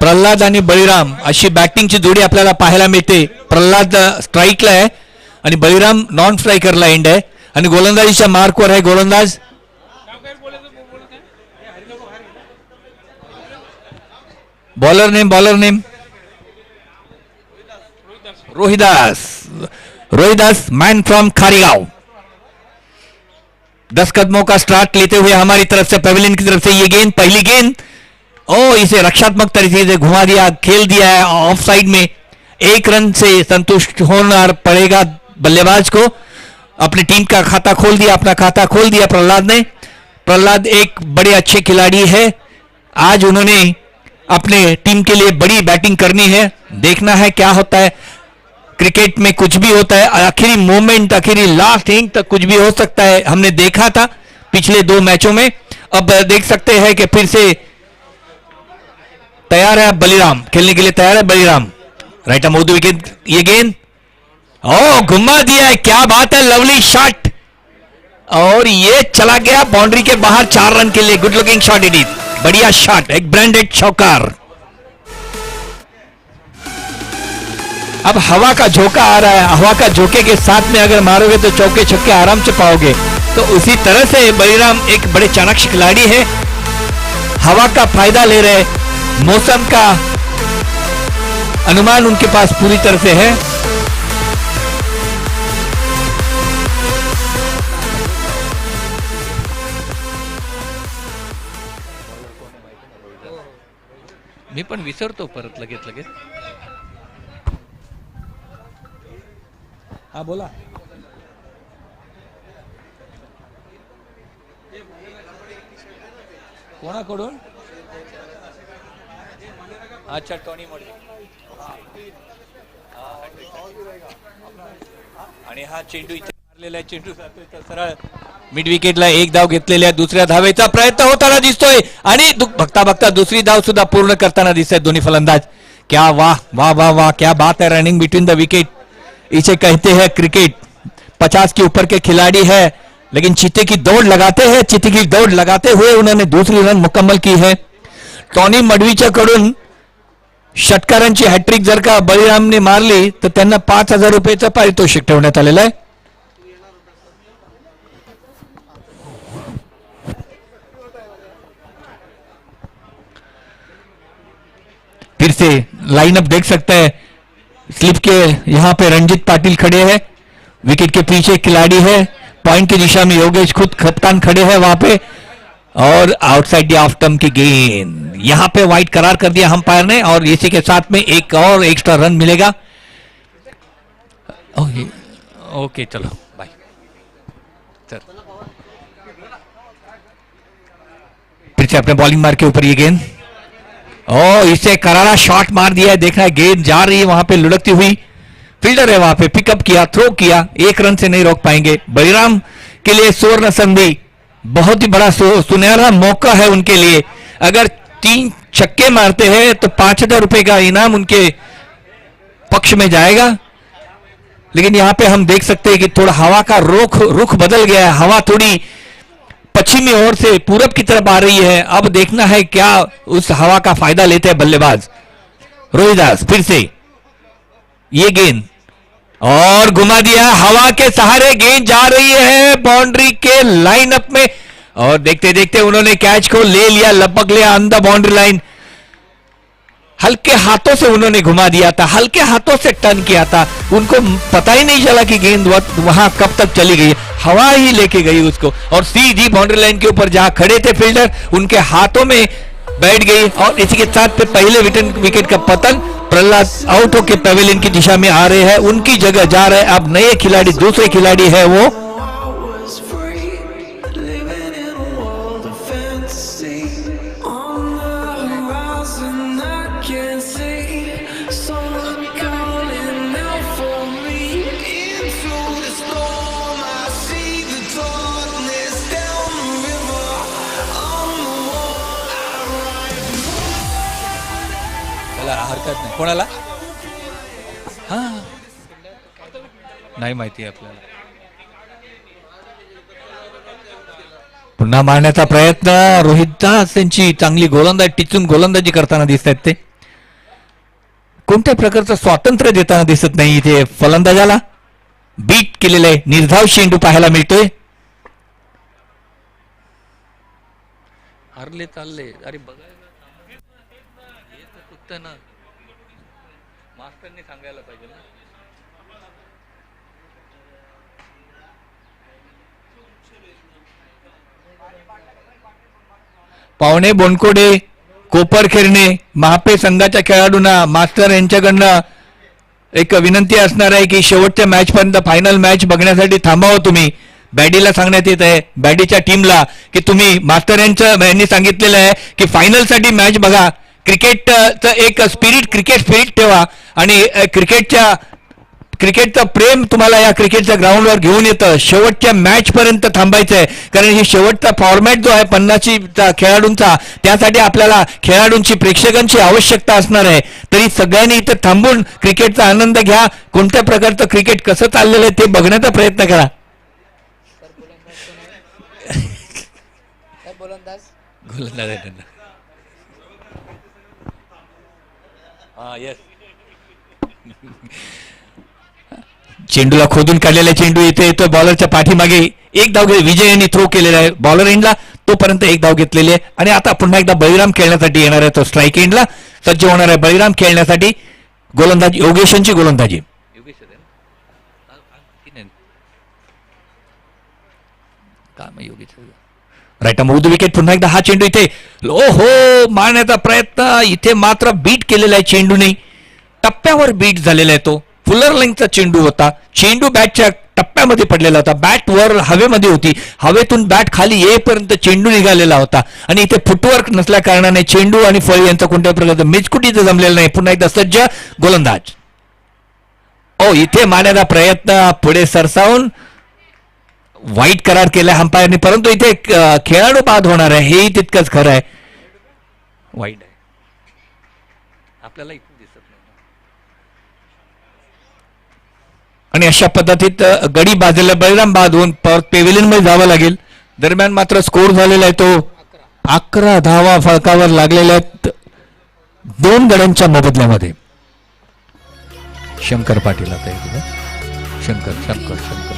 प्रल्हाद आणि बळीराम अशी बॅटिंगची जोडी आपल्याला पाहायला मिळते. प्रल्हाद स्ट्राईकला आहे आणि बळीराम नॉन स्ट्रायकरला एंड आहे आणि गोलंदाजीच्या मार्कवर आहे गोलंदाज. Bowler name Rohidas man from Kharigaon. 10 कदमों का स्टार्ट लेते हुए हमारी तरफ से पवेलियन की तरफ से ये गेंद, पहली गेंद, ओ इसे रक्षात्मक तरीके से घुमा दिया, खेल दिया है ऑफ साइड में. 1 रन से संतुष्ट होना पड़ेगा बल्लेबाज को. अपनी टीम का खाता खोल दिया, अपना खाता खोल दिया प्रहलाद ने. प्रहलाद एक बड़े अच्छे खिलाड़ी है. आज उन्होंने अपने टीम के लिए बड़ी बैटिंग करनी है. देखना है क्या होता है. क्रिकेट में कुछ भी होता है, आखिरी मोमेंट, आखिरी लास्ट इंग तक कुछ भी हो सकता है. हमने देखा था पिछले 2 मैचों में. अब देख सकते हैं कि फिर से तैयार है बलिराम, खेलने के लिए तैयार है Baliram. Right arm off the wicket. ये गेंद ओ घुमा दिया है, क्या बात है, लवली शॉट. और ये चला गया बाउंड्री के बाहर 4 रन के लिए. Good looking shot it is, बढ़िया शॉट, एक ब्रांडेड चौकार. अब हवा का झोंका आ रहा है, हवा का झोंके के साथ में अगर मारोगे तो चौके छक्के आराम से पाओगे. तो उसी तरह से बलिराम एक बड़े चाणक्य खिलाड़ी है. हवा का फायदा ले रहे, मौसम का अनुमान उनके पास पूरी तरह से है. मी पण विसरतो परत लगेच. हा बोला. कोणाकडून? अच्छा, टॉनी मडवी. आणि हा चेंडू इथे मारलेला आहे. चेंडू जातोय सरळ मिड विकेटला. 1 धाव घेतलेल्या, दुसऱ्या धावेचा प्रयत्न होताना दिसतोय आणि बघता बघता दुसरी धाव सुद्धा पूर्ण करताना दिसत दोन्ही फलंदाज. क्या वाह वाह वाह वाह, क्या बात है. रनिंग बिटवीन द विकेट, इसे कहते हैं क्रिकेट. 50 के ऊपर के खिलाड़ी है, लेकिन चीते की दौड़ लगाते हैं. चीते की दौड़ लगाते हुए उन्होंने दूसरी रन मुकम्मल की है. टॉनी मडवीच्या कडून षटकारांची हॅट्रिक जर का बळीरामने मारली तर त्यांना 5,000 रुपयाचं पारितोषिक ठेवण्यात आलेलं आहे. फिर से लाइनअप देख सकते हैं. स्लिप के यहां पे रंजीत पाटिल खड़े हैं, विकेट के पीछे खिलाड़ी है. पॉइंट की दिशा में योगेश खुद कप्तान खड़े हैं वहां पे. और आउटसाइड द ऑफ स्टंप की गेंद, यहां पे वाइड करार कर दिया अंपायर ने और इसी के साथ में एक और एक्स्ट्रा रन मिलेगा. ओके चलो बाय सर. फिर से अपने बॉलिंग मार के ऊपर ये गेंद, इसे करारा शॉट मार दिया है. देखना है गेंद जा रही है वहां पे लुढ़कती हुई. फील्डर है वहां पे, पिकअप किया, थ्रो किया. 1 रन से नहीं रोक पाएंगे. बलिराम के लिए स्वर्ण संधि, बहुत ही बड़ा सुनहरा मौका है उनके लिए. अगर 3 छक्के मारते हैं तो 5,000 रुपए का इनाम उनके पक्ष में जाएगा. लेकिन यहां पे हम देख सकते हैं कि थोड़ा हवा का रुख बदल गया है. हवा थोड़ी पश्चिमी ओर से पूरब की तरफ आ रही है. अब देखना है क्या उस हवा का फायदा लेते हैं बल्लेबाज. रोहिदास फिर से ये गेंद और घुमा दिया. हवा के सहारे गेंद जा रही है बाउंड्री के लाइनअप में और देखते देखते उन्होंने कैच को ले लिया, लगभग लिया ऑन द बाउंड्री लाइन. हल्के हाथों से उन्होंने घुमा दिया था, हल्के हाथों से टर्न किया था. उनको पता ही नहीं चला कि गेंद वहां कब तक चली गई. हवा ही लेके गई उसको और सीधी बाउंड्री लाइन के ऊपर जहां खड़े थे फील्डर, उनके हाथों में बैठ गई. और इसी के साथ पहले विकेट का पतन. प्रहलाद आउट होकर पवेलियन की दिशा में आ रहे हैं, उनकी जगह जा रहे हैं अब नए खिलाड़ी. दूसरे खिलाड़ी है वो हरकत नाही कोणाला. हा नाही माहिती आपल्याला. पुन्हा मारण्याचा प्रयत्न. रोहितदास यांची चांगली गोलंदाजी टिचून गोलंदाजी करताना दिसत आहेत ते. कोणत्या प्रकारचं स्वातंत्र्य देताना दिसत नाही इथे फलंदाजाला. बीट केलेलं आहे, निर्धाव चेंडू पाहायला मिळतोय. हरले चालले, अरे बघायला ना, मास्टरने सांगायला पाहिजे ना. पावणे बोनकोडे, कोपरखेरणे, महापे संघाच्या खेळाडूंना मास्टर यांच्याकडनं एक विनंती असणार आहे की शेवटच्या मॅच पर्यंत फायनल मॅच बघण्यासाठी थांबावं तुम्ही. बॅडीला सांगण्यात येत आहे, बॅडीच्या टीमला, की तुम्ही मास्टर यांनी सांगितलेलं आहे की फायनल साठी मॅच बघा. क्रिकेटचं एक स्पिरिट, क्रिकेट स्पिरिट ठेवा आणि क्रिकेटचं प्रेम तुम्हाला या क्रिकेटच्या ग्राउंडवर घेऊन येतं. शेवटच्या मॅच पर्यंत थांबायचंय, कारण ही शेवटचा फॉर्मॅट जो आहे 50 खेळाडूंचा, त्यासाठी आपल्याला खेळाडूंची, प्रेक्षकांची आवश्यकता असणार आहे. तरी सगळ्यांनी इथं थांबून क्रिकेटचा आनंद घ्या. कोणत्या प्रकारचं क्रिकेट कसं चाललेलं आहे ते बघण्याचा प्रयत्न करा. गोलंदाज चेंडूला खोदून काढलेला चेंडू इथे येतो बॉलरच्या पाठीमागे. एक धाव विजय यांनी थ्रो केलेला आहे बॉलर एंडला, तोपर्यंत एक धाव घेतलेली आहे. आणि आता पुन्हा एकदा बळीराम खेळण्यासाठी येणार आहे. तो स्ट्राईक एंडला सज्ज होणार आहे बळीराम खेळण्यासाठी. गोलंदाज योगेशांची गोलंदाजी. राईट मृदू विकेट. पुन्हा एकदा हा चेंडू इथे हो मारण्याचा प्रयत्न, इथे मात्र बीट केलेला आहे चेंडूने. टप्प्यावर बीट झालेला आहे तो. फुलर लेंथचा चेंडू होता. चेंडू बॅटच्या टप्प्यामध्ये पडलेला होता. बॅट वर हवेमध्ये होती, हवेतून बॅट खाली येईपर्यंत चेंडू निघालेला होता. आणि इथे फुटवर्क नसल्या कारणाने चेंडू आणि फळी यांचा कोणत्या प्रकारचं मिचकुटीचं जमलेलं नाही. पुन्हा एकदा सज्ज गोलंदाज. इथे मारण्याचा प्रयत्न, पुढे सरसावून वाईट करार केलाय अंपायरने, परंतु इथे खेळाडू बाद होणार आहे हेही तितकंच खरं आहे. वाईट आहे आपल्याला इथे दिसत नाही. आणि अशा पद्धतीत गडी बाजूला बळीराम बाद होऊन परत पेव्हिलियन मध्ये जावं लागेल. दरम्यान मात्र स्कोर झालेला आहे तो 11 धावा फळकावर लागलेल्या आहेत 2 गड्यांच्या मोबदल्यामध्ये. शंकर पाटील आता इथे शंकर शंकर शंकर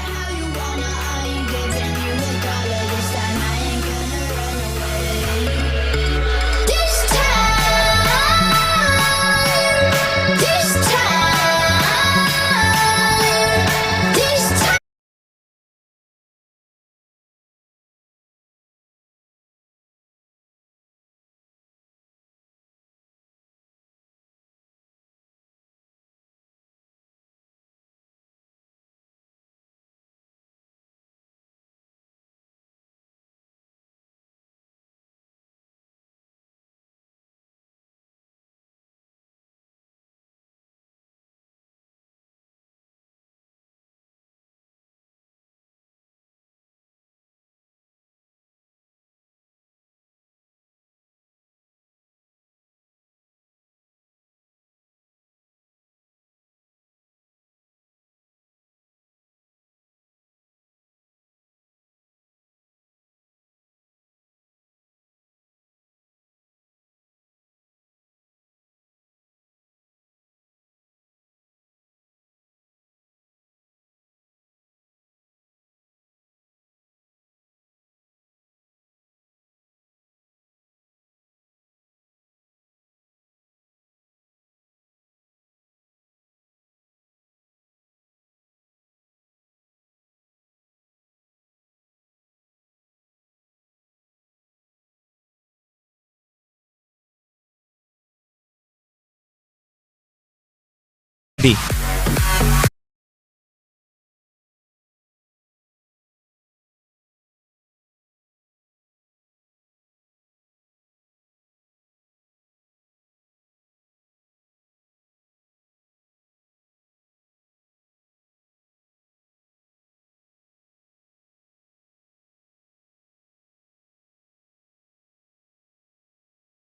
डी.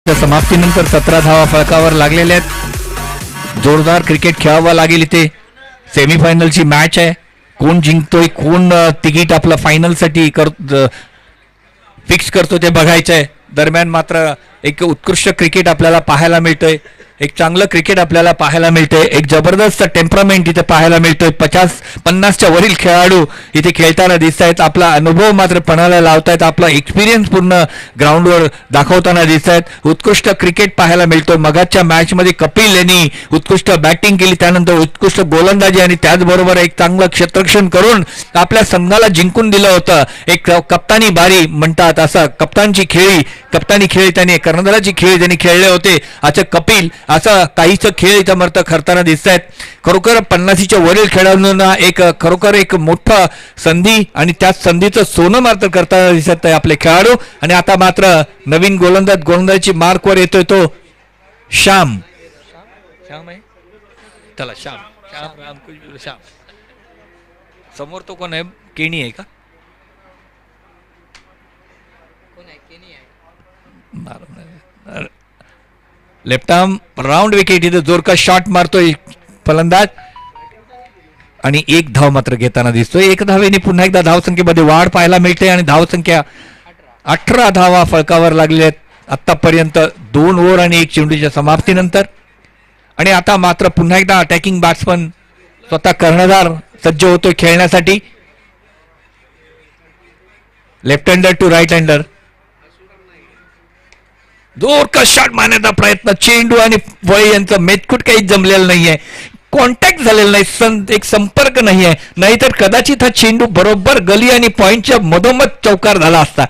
समाप्तीनंतर 17 धावा फळकावर लागलेल्या आहेत. जोरदार क्रिकेट खेळावं लागेल इथे. सेमीफायनलची मॅच आहे. कोण जिंकतोय, कोण तिकीट आपलं फायनलसाठी फिक्स करतो ते बघायचं आहे. दरम्यान मात्र एक उत्कृष्ट क्रिकेट आपल्याला पाहायला मिळतंय. एक चांगलं क्रिकेट आपल्याला पाहायला मिळते, एक जबरदस्त टेम्परामेंट इथे पाहायला मिळतोय. 50-50च्या वरील खेळाडू इथे खेळताना दिसत आहेत. आपला अनुभव मात्र पणाला लावतायत, आपला एक्सपिरियन्स पूर्ण ग्राउंडवर दाखवताना दिसत आहेत. उत्कृष्ट क्रिकेट पाहायला मिळतो. मगाच्या मॅचमध्ये कपिल यांनी उत्कृष्ट बॅटिंग केली, त्यानंतर उत्कृष्ट गोलंदाजी आणि त्याचबरोबर एक चांगलं क्षेत्ररक्षण करून आपल्या संघाला जिंकून दिलं होतं. एक कप्तानी बारी म्हणतात असं कप्तानी खेळी त्यांनी, कर्णधाराची खेळी त्यांनी खेळले होते. अच्छा कपिल असं काहीच खेळ इथं मर्त करताना दिसत आहेत. खरोखर 50च्या वरील खेळाडूंना एक खरोखर एक मोठा संधी आणि त्याच संधीचं सोनं मात्र करताना दिसत आहे आपले खेळाडू. आणि आता मात्र नवीन गोलंदाजीची मार्कवर येतोय तो श्याम आहे, चला श्याम समोर तो कोण आहे, केणी आहे का? लेफ्ट आर्म राऊंड विकेट, इथे जोरका शॉट मारतोय फलंदाज आणि एक धाव मात्र घेताना दिसतोय. एक धावेने पुन्हा एकदा धावसंख्येमध्ये वाढ पाहायला मिळते आणि धावसंख्या 18 धावा फळकावर लागलेल्या आहेत आतापर्यंत 2 ओव्हर आणि 1 चेंडूच्या समाप्तीनंतर. आणि आता मात्र पुन्हा एकदा अटॅकिंग बॅट्समन स्वतः कर्णधार सज्ज होतोय खेळण्यासाठी. Left hander to right hander, जोरदार शॉट मारण्याचा प्रयत्न, चेंडू आणि वळी यांचं मेतकूट काही जमलेलं नाहीये, कॉन्टॅक्ट झालेला नाही, एक संपर्क नाहीये, नाहीतर कदाचित हा चेंडू बरोबर गली आणि पॉइंटच्या मधोमध चौकार झाला असता.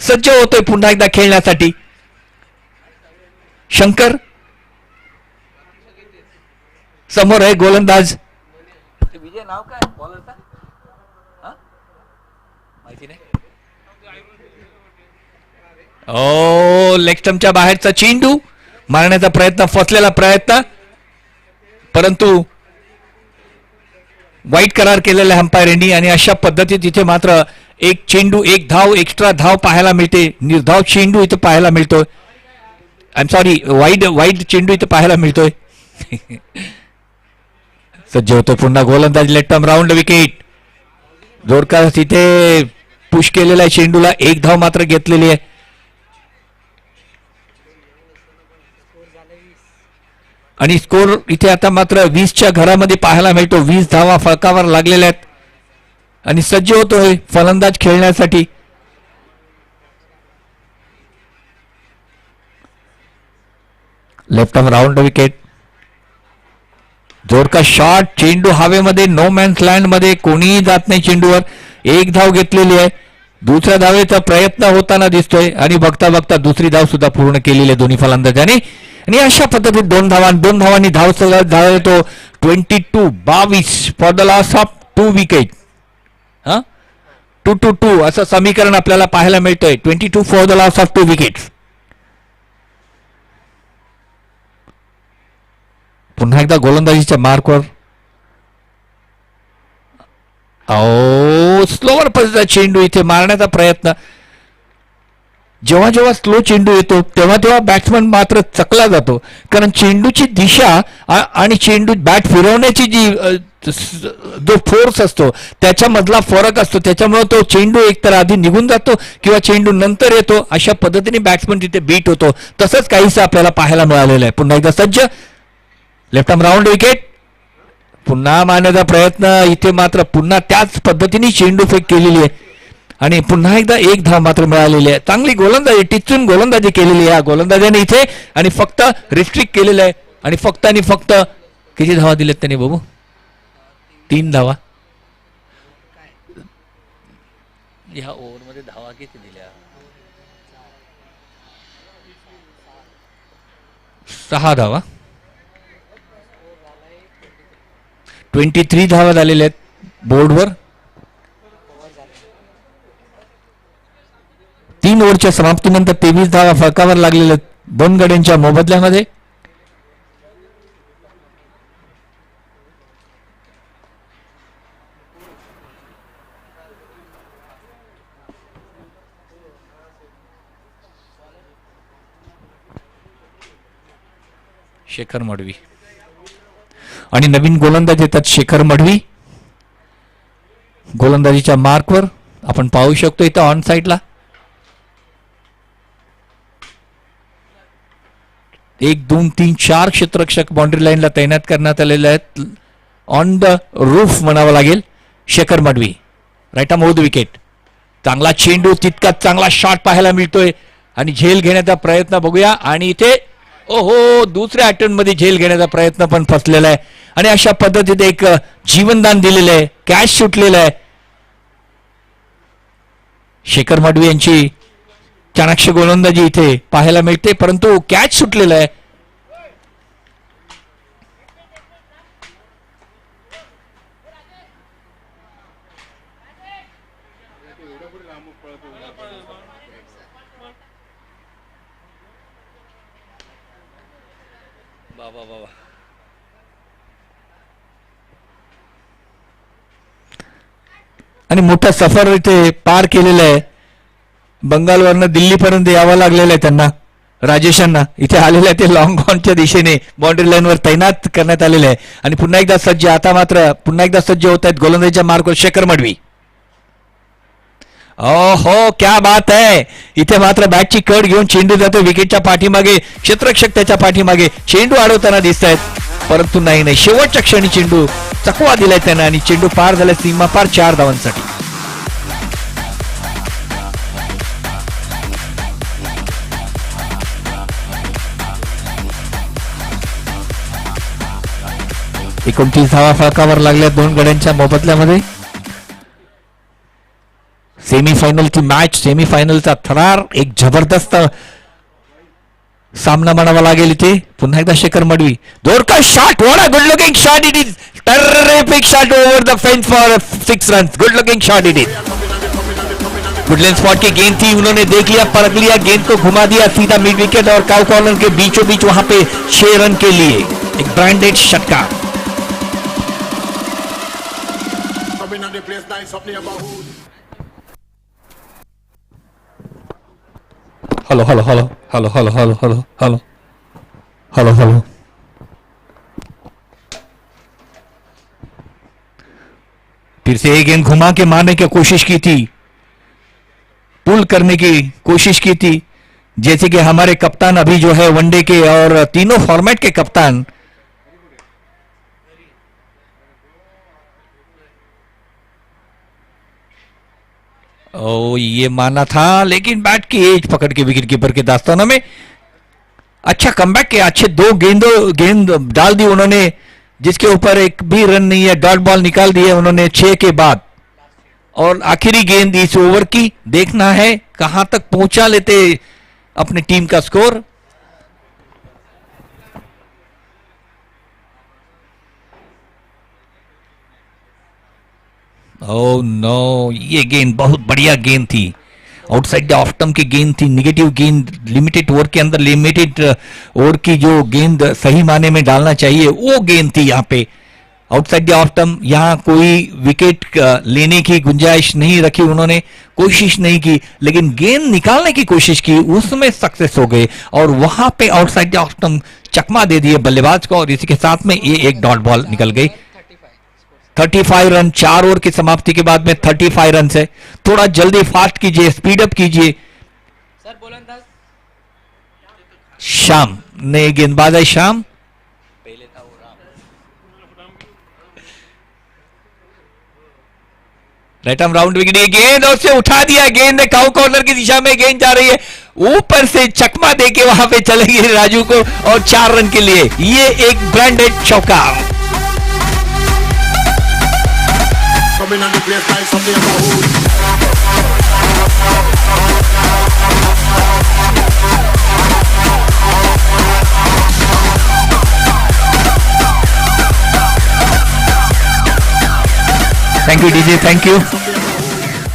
सज्ज होतोय पुन्हा एकदा खेळण्यासाठी शंकर. समोर आहे गोलंदाज, विजय नाव काय बॉलरचा माहिती नाही. ओ लेग स्टंपच्या बाहेरचा चेंडू मारण्याचा प्रयत्न, फसलेला प्रयत्न, परंतु वाईट करार केलेला अंपायर यांनी. आणि अशा पद्धतीत इथे मात्र एक चेंडू, एक धाव, एक्स्ट्रा धाव पाहायला मिळते. निर्धाव चेंडू इथे पाहायला मिळतोय. आय एम सॉरी, वाईट चेंडू इथे पाहायला मिळतोय. सज्ज होतो पुन्हा गोलंदाज, लेफ्ट आर्म राऊंड विकेट, जोरदार तिथे पुश केलेला चेंडूला एक धाव मात्र घेतलेली आहे. आणि स्कोर इथे आता मात्र 20च्या घरामध्ये पाहायला मिळतो. 20 धावा फळकावर लागलेल्या आहेत आणि सज्ज होतोय फलंदाज खेळण्यासाठी. लेफ्ट आर्म राऊंड विकेट, जोरदार शॉट, चेंडू हवेमध्ये, नो मॅन्स लँड मध्ये, कोणीही जात नाही चेंडूवर. एक धाव घेतलेली आहे. दुसऱ्या धावेचा प्रयत्न होताना दिसतोय आणि बघता बघता दुसरी धाव सुद्धा पूर्ण केलेली आहे दोन्ही फलंदाजांनी. आणि अशा पद्धतीत 2 धावांनी धाव झाला तो 22 for the loss of 2 wicket. 2-2 असं समीकरण आपल्याला पाहायला मिळतोय. 22 for the loss of 2 wickets. पुन्हा एकदा गोलंदाजीच्या मार्कवर स्लोवर पद्धतीचा चेंडू इथे मारण्याचा प्रयत्न. जेव्हा जेव्हा स्लो चेंडू येतो तेव्हा तेव्हा बॅट्समन मात्र चकला जातो, कारण चेंडूची दिशा आणि चेंडू बॅट फिरवण्याची जी जो फोर्स असतो त्याच्यामधला फरक असतो, त्याच्यामुळे तो चेंडू एकतर आधी निघून जातो किंवा चेंडू नंतर येतो. अशा पद्धतीने बॅट्समन तिथे बीट होतो. तसंच काहीसं आपल्याला पाहायला मिळालेलं आहे. पुन्हा एकदा सज्ज, लेफ्ट आर्म राऊंड विकेट, पुन्हा मारण्याचा प्रयत्न. इथे मात्र पुन्हा त्याच पद्धतीने चेंडू फेक केलेली आहे आणि पुन्हा एकदा एक धाव मात्र मिळालेली आहे. चांगली गोलंदाजी, टिचून गोलंदाजी केलेली आहे गोलंदाजाने इथे आणि फक्त रिस्ट्रिक्ट केलेलं आहे. आणि फक्त किती धावा दिलेत त्यांनी बाबू? 3 धावा. ह्या ओव्हरमध्ये धावा किती दिल्या? 6 धावा. 23 धावा झालेल्या आहेत बोर्डवर. 3 ओव्हरच्या समाप्तीनंतर 23 धावा फळकावर लागलेल्या आहेत 2 गड्यांच्या मोबदल्यामध्ये. शेखर मडवी आणि नवीन गोलंदाज येतात शेखर मडवी. गोलंदाजीच्या मार्कवर आपण पाहू शकतो इथं ऑन साइडला एक दोन तीन चार क्षेत्ररक्षक बाउंड्री लाईनला तैनात करण्यात आलेले आहेत. ऑन द रूफ म्हणावं लागेल. Shekhar Madvi right arm over the wicket. चांगला चेंडू, तितकाच चांगला शॉट पाहायला मिळतोय आणि झेल घेण्याचा प्रयत्न बघूया. आणि इथे ओहो, दुसऱ्या अटेम्प्ट मध्ये झेल घेण्याचा प्रयत्न पण फसलेला आहे आणि अशा पद्धतीने एक जीवनदान दिलेलं आहे, कॅच सुटलेलं आहे. शेखर मडवी यांची चाणाक्ष गोलंदाजी इथे पाहायला मिळते, परंतु कॅच सुटलेला आहे. आणि मोठा सफर इथे पार केलेला आहे. बंगालवरनं दिल्लीपर्यंत यावं लागलेलं आहे त्यांना, राजेशांना. इथे आलेलं आहे ते लॉंग ऑनच्या दिशेने बाउंड्री लाईनवर तैनात करण्यात आलेले आहे. आणि पुन्हा एकदा सज्ज, आता मात्र पुन्हा एकदा सज्ज होत आहेत गोलंदाजीच्या मार्गावर शेखर मडवी. हो, क्या बात है. इथे मात्र बॅटची कड घेऊन चेंडू जातो विकेटच्या पाठीमागे. क्षेत्ररक्षक त्याच्या पाठीमागे चेंडू अडवताना दिसत आहेत, परंतु नाही, शेवटच्या क्षणी चेंडू चकवा दिलाय त्यानं आणि चेंडू पार झाला सीमा पार 4 धावांसाठी. एकोणतीस धावा फळकावर लागल्या दोन गड्यांच्या मोबदल्यामध्ये. सेमीफायनलची मॅच, सेमीफायनलचा थरार, एक जबरदस्त सामना म्हणावा लागेल इथे. पुन्हा एकदा शेखर मडवी, जोरदार shot, what a good looking shot it is. Terrific shot over the fence for 6 runs. Good looking shot it is. Woodland spot की गेंद थी, उन्होंने देख लिया, परख लिया, गेंद को घुमा दिया सीधा मिड विकेट और काउ कॉर्नर के बीचों बीच वहां पे 6 रन के लिए एक ब्रांडेड षटकार. Hello hello hello hello hello hello hello hello hello hello. फिर से एक गेंद घुमा के मारने की कोशिश की थी, पुल करने की कोशिश की थी, जैसे कि हमारे कप्तान अभी जो है वनडे के और तीनों फॉर्मेट के कप्तान ये माना था, लेकिन बैट की एज पकड़ के विकेट कीपर के दास्तानों में अच्छा कमबैक किया. अच्छे 2 गेंद डाल दी उन्होंने, जिसके ऊपर एक भी रन नहीं है. डॉट बॉल निकाल दिए उन्होंने 6 के बाद. और आखिरी गेंद इस ओवर की, देखना है कहां तक पहुंचा लेते अपनी टीम का स्कोर. ओह नो, ये गेंद बहुत बढ़िया गेंद थी, आउटसाइड द ऑफ स्टंप की गेंद थी. नेगेटिव गेंद लिमिटेड ओवर के अंदर, लिमिटेड ओवर की जो गेंद सही माने में डालना चाहिए वो गेंद थी. यहाँ पे आउटसाइड द ऑफ स्टंप, यहाँ कोई विकेट लेने की गुंजाइश नहीं रखी उन्होंने, कोशिश नहीं की, लेकिन गेंद निकालने की कोशिश की, उसमें सक्सेस हो गए और वहां पे आउटसाइड द ऑफ स्टंप चकमा दे दिए बल्लेबाज को. और इसी के साथ में ये एक डॉट बॉल निकल गई. 35 रन 4 ओवर की समाप्ति के बाद में 35 रन है. थोड़ा जल्दी फास्ट कीजिए, स्पीड अप कीजिए. सर बोलंदाज शाम ने गेंदबाज है, शाम पहले था वो राइट आर्म राउंड विकेट. गेंद और से उठा दिया, गेंद ने काउ कॉर्नर की दिशा में गेंद जा रही है, ऊपर से चकमा देके वहां पे चलेगी राजू को और 4 रन के लिए ये एक ब्रांडेड चौका. Coming on the place like something about. Thank you DJ, thank you.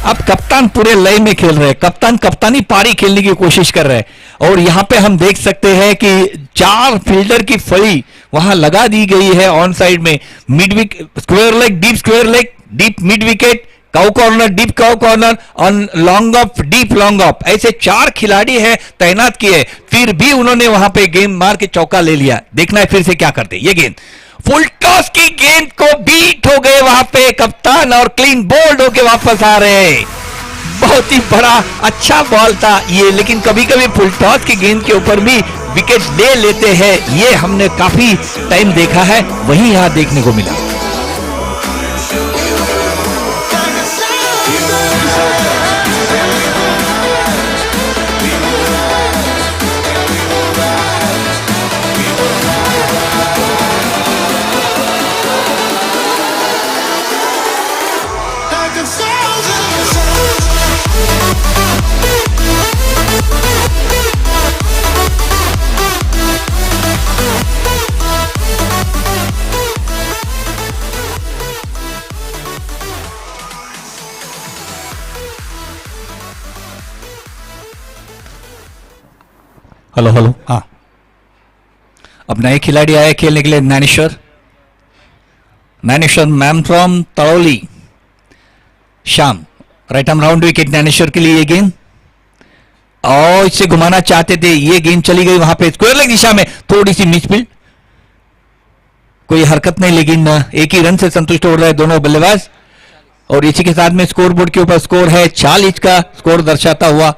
अब कप्तान पूरे लय में खेल रहे हैं, कप्तान कप्तानी पारी खेलने की कोशिश कर रहे हैं और यहां पे हम देख सकते हैं कि 4 फील्डर की फड़ी वहां लगा दी गई है ऑन साइड में. Mid wicket, square leg, deep square leg, deep mid wicket, cow corner, deep cow corner और long off, deep long off, ऐसे 4 खिलाड़ी है तैनात किए. फिर भी उन्होंने वहां पे गेंद मार के चौका ले लिया. देखना है फिर से क्या करते. ये गेंद फुल टॉस की गेंद को बीट हो गए वहां पे कप्तान और क्लीन बोल्ड होके वापस आ रहे हैं. बहुत ही बड़ा अच्छा बॉल था ये, लेकिन कभी कभी फुल टॉस की गेंद के ऊपर भी विकेट ले लेते हैं, ये हमने काफी टाइम देखा है, वही यहां देखने को मिला। हेलो हेलो, हाँ, अब नए खिलाड़ी आए खेलने के लिए। ज्ञानेश्वर मैम फ्रॉम तड़ौली, शाम, right arm round wicket Dnyaneshwar के लिए ये गेंद, और इससे घुमाना चाहते थे, ये गेंद चली गई वहां पे स्क्वायर लेग दिशा में, थोड़ी सी मिसफील्ड, कोई हरकत नहीं, लेकिन एक ही रन से संतुष्ट हो रहे दोनों बल्लेबाज। और इसी के साथ में स्कोर बोर्ड के ऊपर स्कोर है 40 का स्कोर दर्शाता हुआ।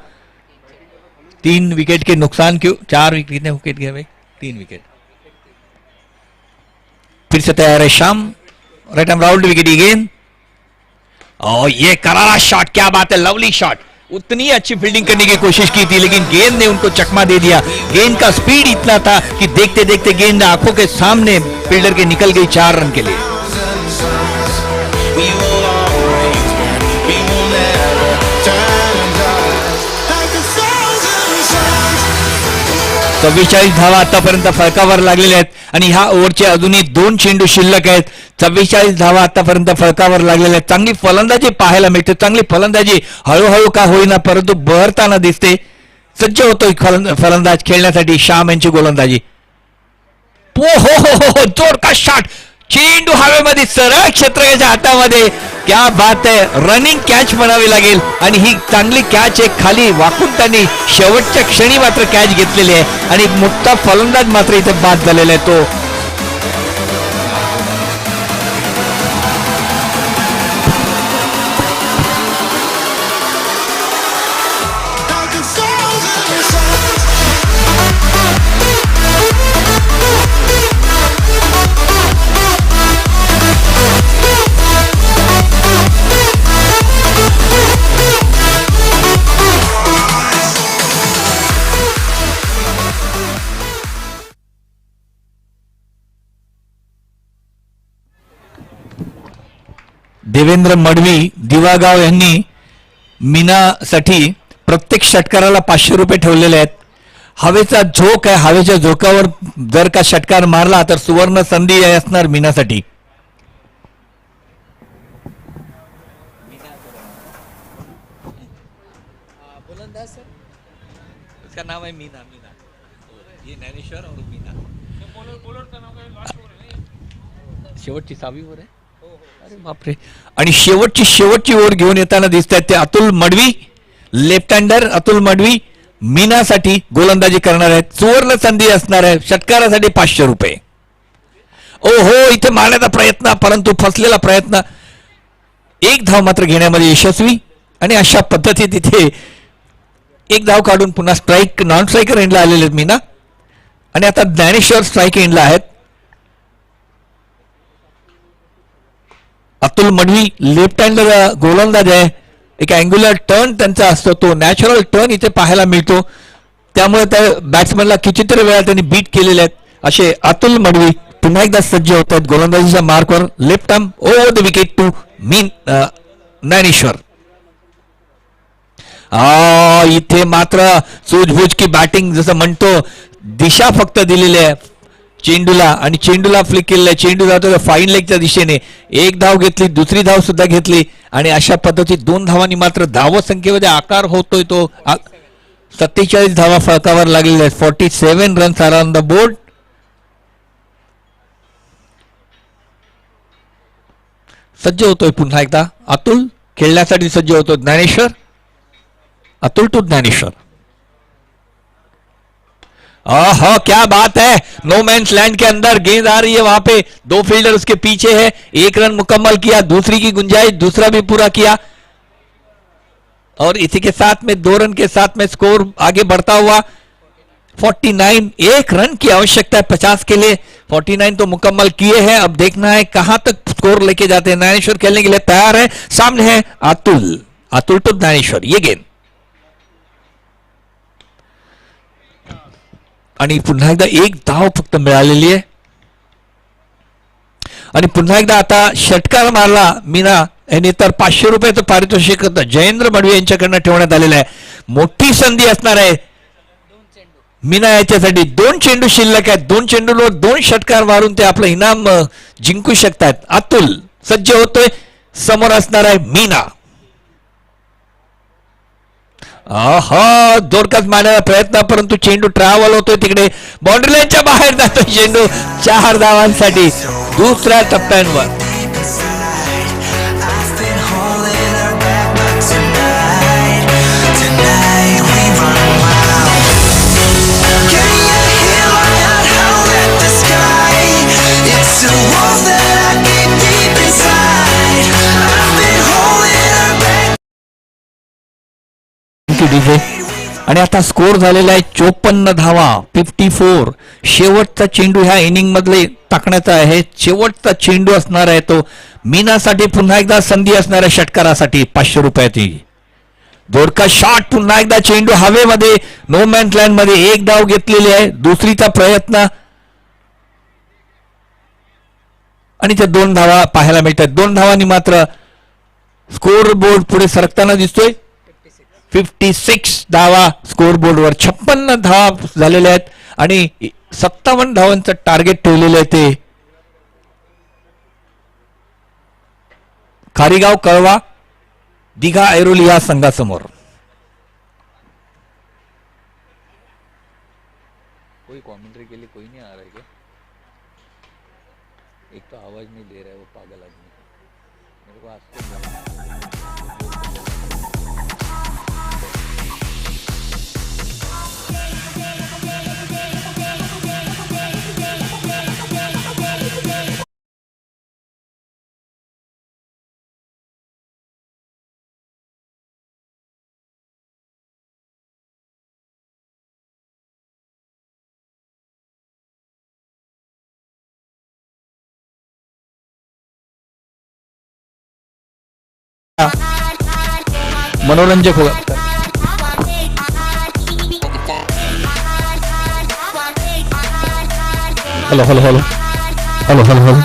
3 विकेट के नुकसान क्यों, 4 विकेट गए भाई, 3 विकेट। फिर से तैयार है शाम, राइट आर्म राउंड विकेट गेंद, और ये करारा शॉट, क्या बात है, लवली शॉट। उतनी अच्छी फील्डिंग करने की कोशिश की थी, लेकिन गेंद ने उनको चकमा दे दिया। गेंद का स्पीड इतना था कि देखते देखते गेंद आंखों के सामने फील्डर के निकल गई 4 रन के लिए। 44 धावा आतापर्यंत फळकावर लागलेल्या आहेत, आणि ह्या ओव्हरचे अजूनही 2 चेंडू शिल्लक आहेत। 44 धावा आतापर्यंत फळकावर लागलेल्या आहेत। चांगली फलंदाजी पाहायला मिळते, चांगली फलंदाजी हळूहळू का होईना परंतु बहरताना दिसते। सज्ज होतोय फलंदाज खेळण्यासाठी शाम यांची गोलंदाजी। हो जोर का शॉट, चेंडू हवेमध्ये सरळ क्षेत्ररक्षकाच्या हातामध्ये, क्या बात आहे, रनिंग कॅच म्हणावी लागेल। आणि ही चांगली कॅच आहे, खाली वाकून त्यांनी शेवटच्या क्षणी मात्र कॅच घेतलेली आहे, आणि मोठा फलंदाज मात्र इथे बाद झालेला आहे तो। देवेंद्र मडवी दिवागाव यांनी मीनासाठी प्रत्येक षटकाराला 500 रुपये ठेवलेले आहेत। हवेचा झोक आहे, हवेच्या झोकावर जर का षटकार मारला तर सुवर्ण संधी असणार मीनासाठी। उसका नाम है मीना, ये ज्ञानेश्वर और मीना। शेवटची 6वी ओव्हर आहे, अरे बापरे। आणि शेवटची ओव्हर घेऊन येताना दिसत आहेत ते अतुल मडवी, लेफ्ट हँडर अतुल मडवी मीनासाठी गोलंदाजी करणार आहेत। सुवर्ण संधी असणार आहे, षटकारासाठी 500 रुपये। ओहो, इथे मारण्याचा प्रयत्न, परंतु फसलेला प्रयत्न, 1 धाव मात्र घेण्यामध्ये यशस्वी। आणि अशा पद्धतीत इथे 1 धाव काढून पुन्हा स्ट्राईक, नॉन स्ट्रायकर एंडला आलेले आहेत मीना, आणि आता ज्ञानेश्वर स्ट्राईक एंडला आहेत। अतुल मडवी लेफ्ट हँडर गोलंदाज आहे, एक अँग्युलर टर्न त्यांचा असतो, तो नॅचरल टर्न इथे पाहायला मिळतो, त्यामुळे त्या बॅट्समनला कितीतरी वेळा त्यांनी बीट केलेले आहेत। असे अतुल मडवी पुन्हा एकदा सज्ज होत आहेत गोलंदाजीच्या मार्कवर। Left arm over the wicket to Dnyaneshwar. इथे मात्र सूझबूझ की बॅटिंग, जसं म्हणतो, दिशा फक्त दिलेली आहे चेंडूला, आणि चेंडूला फ्लिक केलेला आहे, चेंडू जातो फाईन लेगच्या दिशेने। 1 धाव घेतली, दुसरी धाव सुद्धा घेतली, आणि अशा पद्धतीत 2 धावांनी मात्र धावसंख्येमध्ये आकार होतोय तो। 47 धावा फळकावर लागलेल्या आहेत, 47 runs are on the board. सज्ज होतोय पुन्हा एकदा अतुल, खेळण्यासाठी सज्ज होतो ज्ञानेश्वर। अतुल टू ज्ञानेश्वर। ओहो, क्या बात है, नो मैंस लैंड के अंदर गेंद आ रही है, वहां पे 2 फील्डर उसके पीछे है। 1 रन मुकम्मल किया, दूसरी की गुंजाइश, दूसरा भी पूरा किया, और इसी के साथ में 2 रन के साथ में स्कोर आगे बढ़ता हुआ 49, एक रन की आवश्यकता है 50 के लिए। 49 तो मुकम्मल किए हैं, अब देखना है कहां तक स्कोर लेके जाते हैं। ज्ञानेश्वर खेलने के लिए तैयार है, सामने है अतुल। अतुल टू ज्ञानेश्वर, ये गेंद आणि पुन्हा एकदा एक धाव फक्त मिळालेली आहे आणि पुन्हा एकदा आता षटकार मारला मीना यांनी तर 500 रुपयाचं पारितोषिक जयेंद्र मडवी यांच्याकडनं ठेवण्यात आलेलं आहे। मोठी संधी असणार आहे मीना याच्यासाठी। 2 चेंडू शिल्लक आहेत, 2 चेंडूवर 2 षटकार मारून ते आपलं इनाम जिंकू शकतात। अतुल सज्ज होतोय, समोर असणार आहे मीना। हा जोरदार मारण्याचा प्रयत्न, परंतु चेंडू ट्रॅव्हल होतोय तिकडे, बाउंड्री लाईनच्या बाहेर जातोय चेंडू। 4 धावांसाठी दुसऱ्या टप्प्यावर। आणि आता स्कोर झालेला आहे 54 धावा, 54। शेवटचा चेंडू ह्या इनिंग मधले टाकण्याचा आहे, शेवटचा चेंडू असणार आहे तो मीनासाठी। पुन्हा एकदा संधी असणार आहे षटकारासाठी 500 रुपयाची। जोरका शॉट, पुन्हा एकदा चेंडू हवेमध्ये, नो मॅन्स लँड मध्ये। एक धाव घेतलेली आहे, दुसरीचा प्रयत्न आणि त्या 2 धावा पाहायला मिळतात। 2 धावांनी मात्र स्कोर बोर्ड पुढे सरकताना दिसतोय। 56 धावा स्कोर बोर्डवर, 56 धावा झालेल्या आहेत आणि 57 धावांचं टार्गेट ठेवलेलं आहे ते खारीगाव कळवा दिघा ऐरोली या संघासमोर। कोई कमेंट्री के लिए कोई नहीं आ रहा है क्या? एक तो आवाज नहीं दे रहा है वो पागल आदमी, मेरे को आज मनोरंजक होगा। Hello hello hello hello hello hello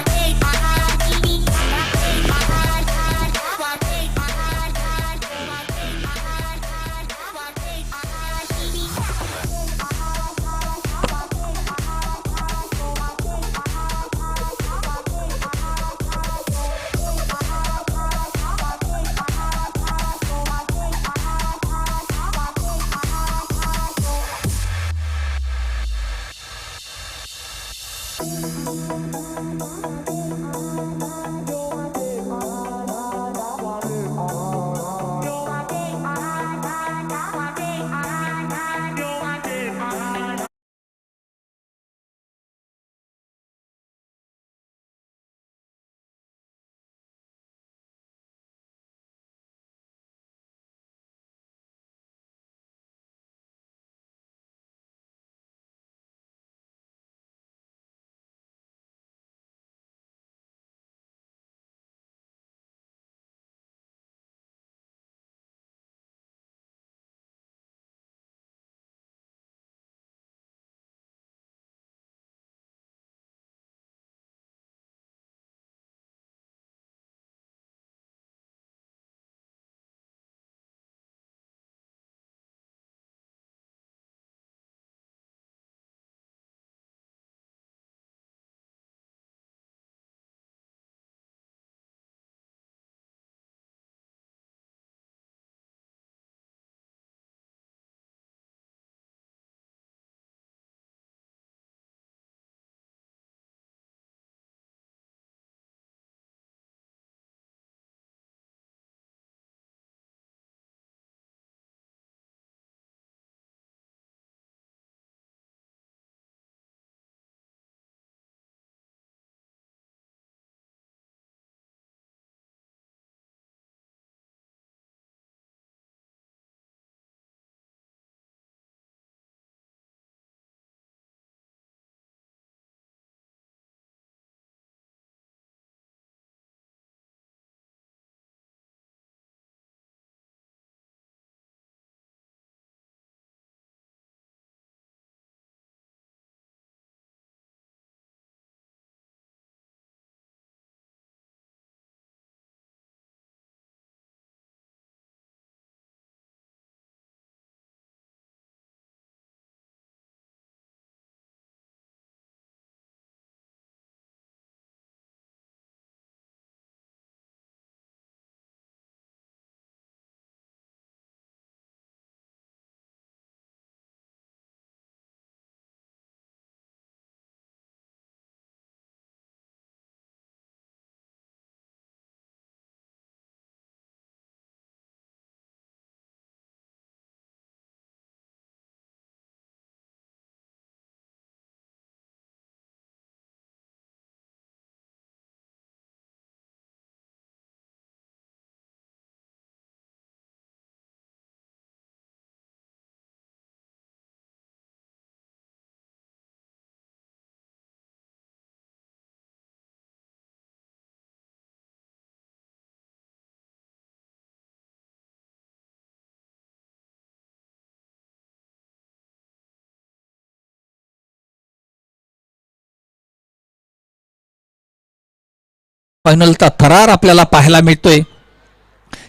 फायनलचा थरार आपल्याला पाहायला मिळतोय.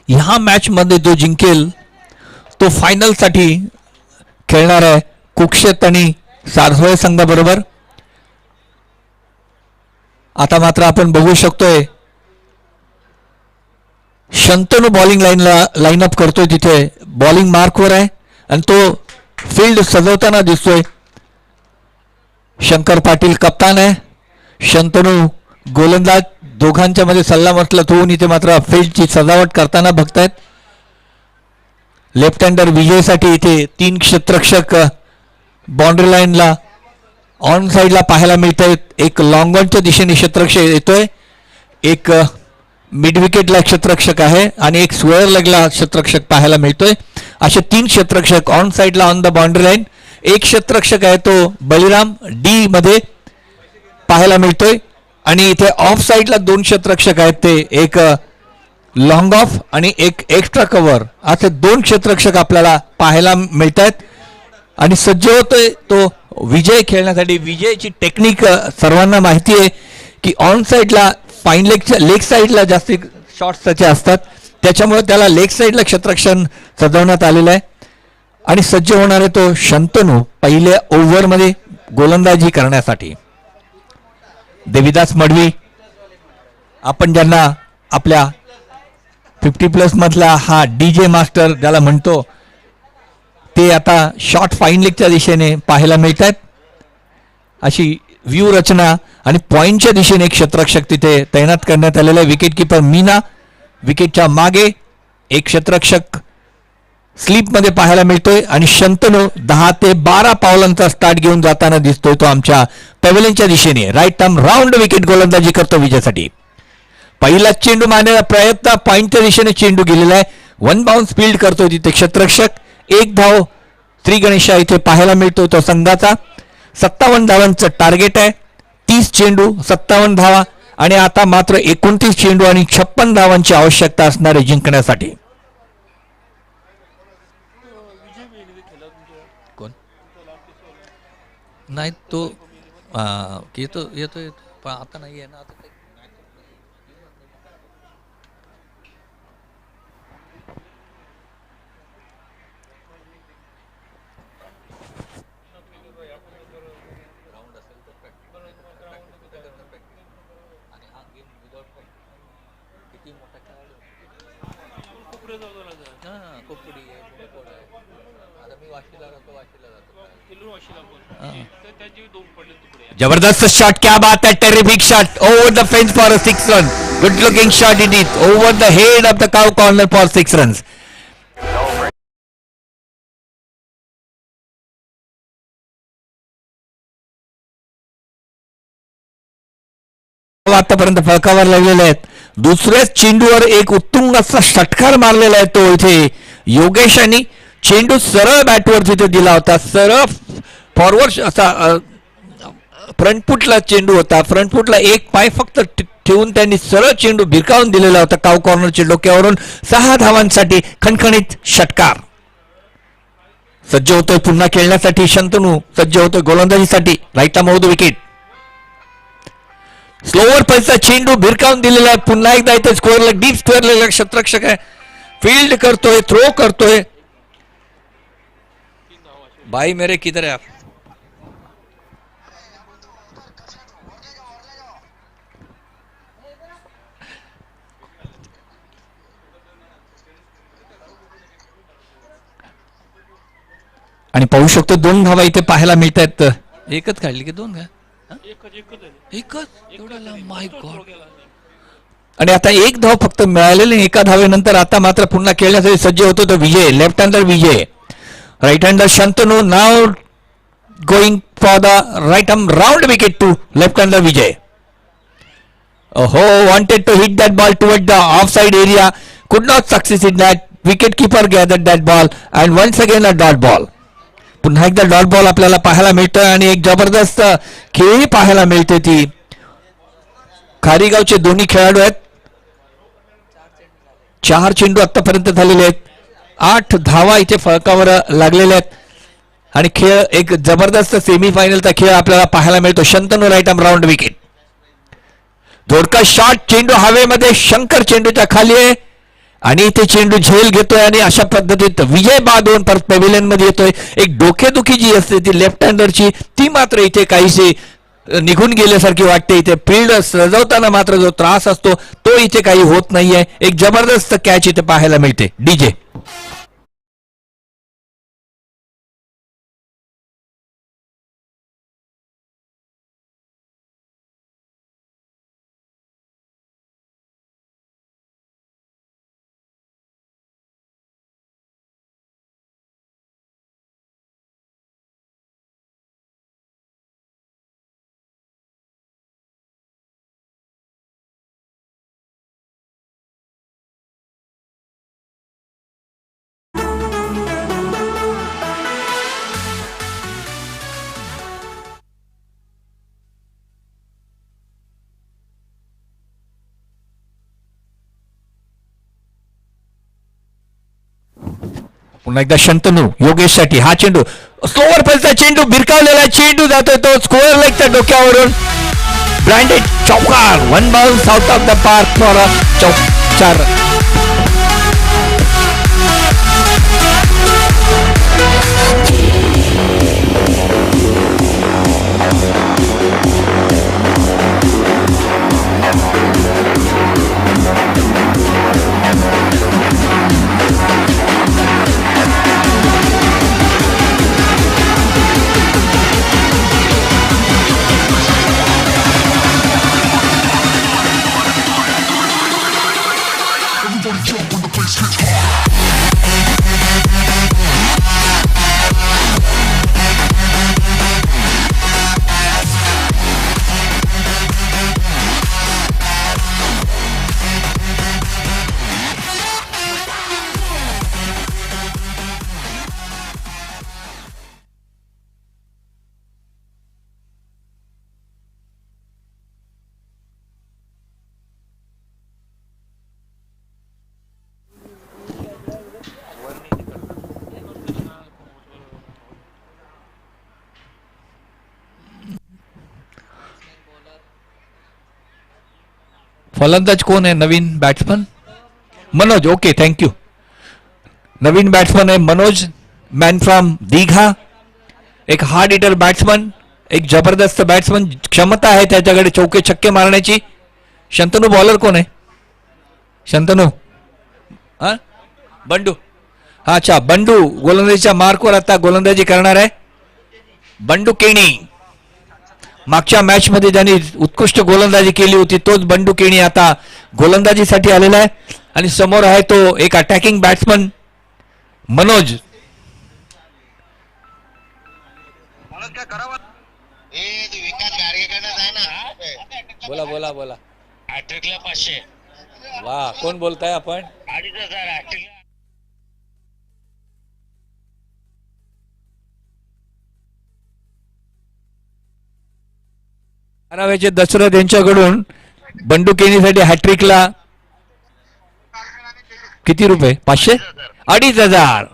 ह्या मॅच मध्ये जो जिंकेल तो फायनल साठी खेळणार आहे कुक्षेत आणि सारसोळे संघाबरोबर. आता मात्र आपण बघू शकतोय शंतनू बॉलिंग लाईनअप करतोय. तिथे बॉलिंग मार्कवर आहे आणि तो फील्ड सजवताना दिसतोय. शंकर पाटील कप्तान आहे, शंतनू गोलंदाज. दोघांच्या मध्ये सल्लामसलत होऊन इथे मात्र फील्डची सजावट करताना बघतायत. लेफ्ट हँडर विजयसाठी इथे 3 क्षेत्ररक्षक बाउंड्री लाईनला ऑन साईडला पाहायला मिळत आहेत. एक लॉंग ऑनच्या दिशेने क्षेत्ररक्षक येतोय, एक मिड विकेटला क्षेत्ररक्षक आहे आणि एक स्क्वेअर लेगला क्षेत्ररक्षक पाहायला मिळतोय. असे 3 क्षेत्ररक्षक ऑन साईडला ऑन द बाउंड्री लाईन. एक क्षेत्ररक्षक आहे तो बलिराम डी मध्ये पाहायला मिळतोय आणि इथे ऑफ साईडला 2 क्षेत्ररक्षक आहेत. ते एक लॉंग ऑफ आणि एक एक्स्ट्रा कव्हर असे 2 क्षेत्ररक्षक आपल्याला पाहायला मिळत आहेत. आणि सज्ज होतोय तो विजय खेळण्यासाठी. विजयची टेक्निक सर्वांना माहिती आहे की ऑन साईडला फाईन लेग साईडला जास्त शॉट्स त्याचे असतात, त्याच्यामुळे त्याला लेग साईडला क्षेत्ररक्षण सजवण्यात आलेलं आहे. आणि सज्ज होणार आहे तो शंतनू पहिल्या ओव्हरमध्ये गोलंदाजी करण्यासाठी. देविदास मडवी, आपण ज्यांना आपल्या 50+ मधला हा DJ मास्टर ज्याला म्हणतो, ते आता शॉर्ट फाईन लेगच्या दिशेने पाहायला मिळत आहेत. अशी व्ह्यू रचना आणि पॉइंटच्या दिशेने क्षेत्ररक्षक तिथे तैनात करण्यात आलेला आहे. विकेट किपर मीना, विकेटच्या मागे एक क्षेत्ररक्षक स्लीप मध्ये पाहायला मिळतोय आणि शंतनू 10 ते 12 पावलांचा स्टार्ट घेऊन जाताना दिसतोय. तो आमच्या पॅव्हेलियनच्या दिशेने राईट आर्म राऊंड विकेट गोलंदाजी करतो विजयासाठी. पहिला चेंडू मारण्याचा प्रयत्न, पॉइंटच्या दिशेने चेंडू गेलेला आहे. 1 बाउन्स फील्ड करतोय तिथे क्षेत्ररक्षक. 1 धाव श्री गणेशा इथे पाहायला मिळतोय तो संघाचा. 57 धावांचं टार्गेट आहे. 30 चेंडू 57 धावा आणि आता मात्र 29 चेंडू आणि 56 धावांची आवश्यकता असणार आहे जिंकण्यासाठी. कोण नाही तो येतो येतो पण आता नाही आहे ना. आता जबरदस्त शॉट, क्या बात है, terrific shot over the fence for a 6 run. Good looking shot it is over the head of the cow corner for 6 runs. आतापर्यंत फळकावर लागलेले आहेत. दुसऱ्याच चेंडूवर एक उत्तुंग असा षटकार मारलेला आहे तो इथे योगेशांनी. चेंडू सरळ बॅटवर तिथे दिला होता, सरळ फॉरवर्ड असा फ्रंटफुटला चेंडू होता. फ्रंटफुटला एक पाय फक्त ठेवून त्यांनी सरळ चेंडू भिरकावून दिलेला होता काउ कॉर्नरच्या डोक्यावरून. 6 धावांसाठी खणखणीत षटकार. सज्ज होतोय पुन्हा खेळण्यासाठी शंतनू, सज्ज होतोय गोलंदाजीसाठी. Right arm wicket. स्लोवर पैसा चेंडू भिरकावून दिलेला आहे. पुन्हा एकदा इथे स्क्वेअरला डीप स्क्वेअरला क्षेत्ररक्षक आहे, फील्ड करतोय, थ्रो करतोय. भाई मेरे किधर है आप? आणि पाहू शकतो 2 धावा इथे पाहायला मिळत आहेत. एकच काढली की 2 का? एकच. माय गॉड. आणि आता 1 धाव फक्त मिळालेली. एका धावेनंतर आता मात्र पुन्हा खेळण्यासाठी सज्ज होतो तो Vijay. Left hander Vijay, right hander Shantanu. नाव going for the right arm round wicket to left hander Vijay. हो, wanted to hit that ball toward the offside area, could not succeed in that. Wicket keeper gathered that ball and once again a dot ball. पुन्हा एकदा dot ball आपल्याला पाहायला मिळतोय आणि एक जबरदस्त खेळी पाहायला मिळते. ती खारीगावचे दोन्ही खेळाडू आहेत. 4 चेंडू आतापर्यंत झालेले आहेत. 8 धावा इथे फळकावर लागलेल्या आहेत आणि खेळ एक जबरदस्त सेमीफायनलचा खेळ आपल्याला पाहायला मिळतो. Shantanu right arm round wicket. जोडका शॉट, चेंडू हवेमध्ये, शंकर चेंडूच्या खाली आहे आणि इथे चेंडू झेल घेतोय आणि अशा पद्धतीत विजय बादवून परत पॅव्हिलियन मध्ये येतोय. एक डोकेदुखी जी असते ती लेफ्ट हँडरची ती मात्र इथे काहीशी निघून गेल्यासारखी वाटते. इथे फील्ड सजवताना मात्र जो त्रास असतो तो इथे काही होत नाहीये. एक जबरदस्त कॅच इथे पाहायला मिळते. डीजे पुन्हा एकदा शंतनू योगेशसाठी हा चेंडू, स्लोवर पल्सचा चेंडू, भिरकावलेला चेंडू जातोय तो स्कोअर लेगच्या डोक्यावरून. ब्रँडेड चौकार, 1 bounce out of the park for a चौकार. फलंदाज कोण आहे? नवीन बॅट्समन मनोज. Okay, thank you. नवीन बॅट्समन आहे मनोज, मॅन फ्रॉम दीघा. एक हार्ड हिटर बॅट्समन, एक जबरदस्त बॅट्समन, क्षमता आहे त्याच्याकडे चौके छक्के मारण्याची. शंतनू बॉलर कोण आहे? शंतनू हा बंडू. अच्छा, बंडू गोलंदाजीच्या मार्कवर आता गोलंदाजी करणार आहे. बंडू केणी, मागच्या मॅच मध्ये ज्यांनी उत्कृष्ट गोलंदाजी केली होती तोच बंडू केणी आता गोलंदाजीसाठी आलेला आहे. आणि समोर आहे तो एक अटॅकिंग बॅट्समन मनोज. बोला बोला बोला. हॅट्रिकला 500. वा, कोण बोलताय आपण? 2,500 हॅट्रिकला. बाराव्याचे दशरथ यांच्याकडून बंडू केणीसाठी हॅट्रिकला किती रुपये? 500, 2,500.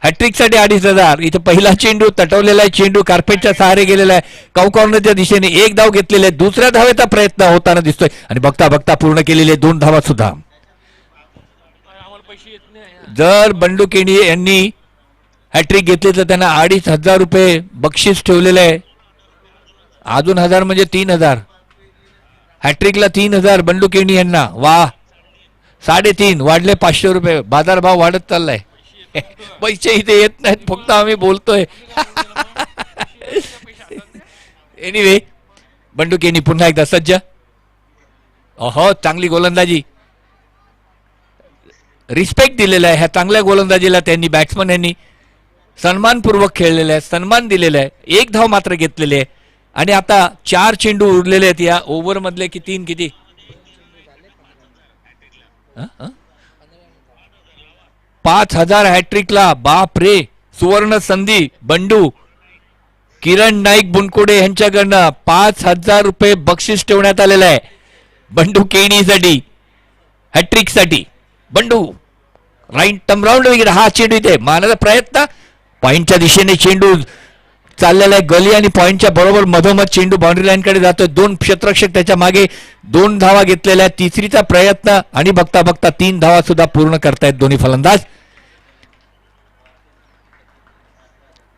हॅट्रिक साठी 2,500. इथे पहिला चेंडू तटवलेला आहे, चेंडू कार्पेटच्या सहारे गेलेला आहे. कौ कॉर्नरच्या दिशेने एक धाव घेतलेला आहे. दुसऱ्या धावेचा प्रयत्न होताना दिसतोय आणि बघता बघता पूर्ण केलेले 2 धावा सुद्धा. जर बंडू केणी यांनी हॅट्रिक घेतली तर त्यांना 2,500 रुपये बक्षीस ठेवलेलं आहे. अजून 1,000 म्हणजे 3,000. हॅट्रिकला 3,000 बंडू केणी यांना. वा, 3.5 वाढले 500 रुपये. बाजारभाव वाढत चाललाय. पैसे इथे येत नाहीत, फक्त आम्ही बोलतोय. एनिवे, बंडू केणी पुन्हा एकदा सज्ज. अहो, चांगली गोलंदाजी, रिस्पेक्ट दिलेला आहे ह्या चांगल्या गोलंदाजीला. त्यांनी बॅट्समन यांनी सन्मानपूर्वक खेळलेला आहे, सन्मान दिलेला आहे. 1 धाव मात्र घेतलेले आहे आणि आता 4 चेंडू उरलेले आहेत या ओव्हर मधले. की 3 किती? 5,000 हॅट्रिकला. बाप रे, सुवर्ण संधी. बंडू, किरण नाईक बुनकुडे यांच्याकडनं 5,000 रुपये बक्षीस ठेवण्यात आलेलं आहे बंडू केणीसाठी, हॅट्रिक साठी. बंडू राईट टर्म राऊंड वगैरे. हा चेंडू इथे मारण्याचा प्रयत्न, पॉइंटच्या दिशेने चेंडू चाललेला आहे. गली आणि पॉइंटच्या बरोबर मधोमध चेंडू बाउंड्री लाईन कडे जातोय. दोन क्षेत्ररक्षक त्याच्या मागे, 2 धावा घेतलेल्या आहेत. तिसरीचा प्रयत्न आणि बघता बघता 3 धावा सुद्धा पूर्ण करतायत दोन्ही फलंदाज.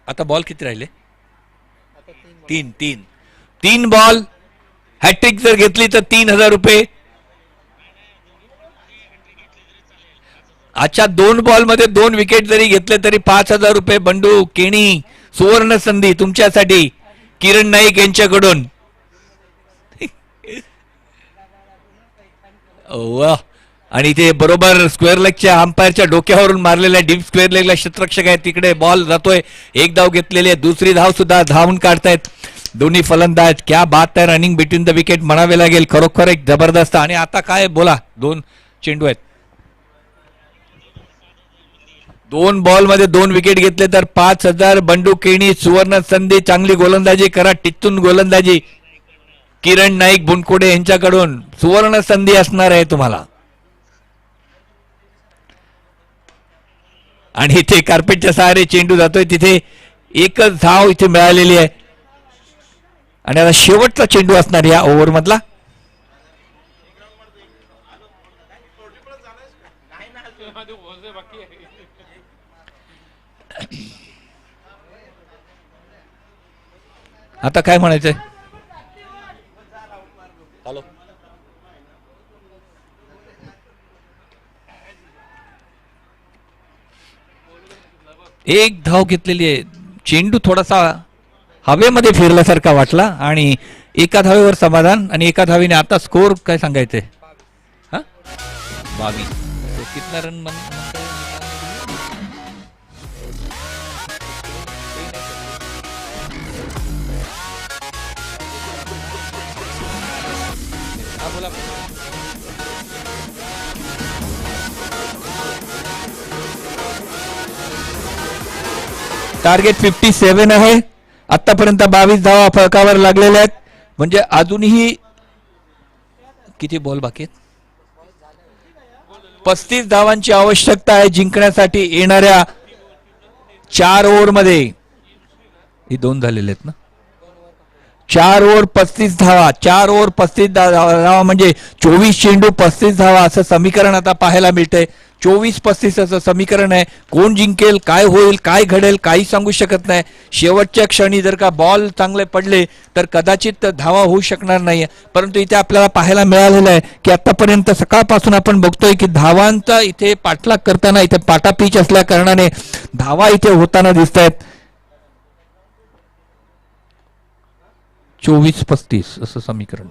आता बॉल किती राहिले? 3 बॉल. हॅट्रिक जर घेतली तर 3,000 रुपये. आजच्या 2 बॉल मध्ये 2 विकेट जरी घेतले तरी 5,000 रुपये. बंडू केणी, सुवर्ण संधी तुमच्यासाठी किरण नाईक यांच्याकडून. वा, आणि ते बरोबर स्क्वेअर लेगच्या अंपायरच्या डोक्यावरून मारलेल्या डीप स्क्वेअर लेगला क्षेत्ररक्षक आहे. तिकडे बॉल जातोय. 1 धाव घेतलेली आहे. दुसरी धाव सुद्धा धावून काढतायत दोन्ही फलंदाज. क्या बात आहे, रनिंग बिटवीन द विकेट म्हणावे लागेल. खरोखर एक जबरदस्त. आणि आता काय बोला, 2 चेंडू आहेत. 2 बॉल मध्ये 2 विकेट घेतले तर 5,000. बंडू केणी, सुवर्ण संधी. चांगली गोलंदाजी करा, टिचून गोलंदाजी. किरण नाईक बुनकोडे यांच्याकडून सुवर्ण संधी असणार आहे तुम्हाला. आणि इथे कार्पेटच्या सहारे चेंडू जातोय. तिथे एकच धाव इथे मिळालेली आहे. आणि आता शेवटचा चेंडू असणार या ओव्हर मधला. आता काय म्हणायचंय? हॅलो, एक धाव घेतलेली आहे. चेंडू थोडासा हवेमध्ये फिरल्यासारखा वाटला आणि एका धावेवर समाधान. आणि एका धावेने आता स्कोर काय सांगायचंय? 22. तो कितना रन टार्गेट 57 आहे. आतापर्यंत 22 धावा फलकावर लागलेल्या आहेत. म्हणजे अजूनही किती बॉल बाकी आहेत? 35 धावांची आवश्यकता आहे जिंकण्यासाठी येणाऱ्या 4 ओव्हर मध्ये. ही 2 झालेले आहेत ना? 4 ओव्हर 35 धावा. 4 ओव्हर 35 धावा म्हणजे 24 चेंडू 35 धावा असं समीकरण आता पाहायला मिळतंय. 24-35 असं समीकरण आहे. कोण जिंकेल, काय होईल, काय घडेल, काही सांगू शकत नाही. शेवटच्या क्षणी जर का बॉल चांगले पडले तर कदाचित धावा होऊ शकणार नाही. परंतु इथे आपल्याला पाहायला मिळालेलं आहे की आतापर्यंत सकाळपासून आपण बघतोय की धावांचा इथे पाठलाग करताना इथे पाटा पिच असल्या कारणाने धावा इथे होताना दिसत आहेत. 24-35 असं समीकरण.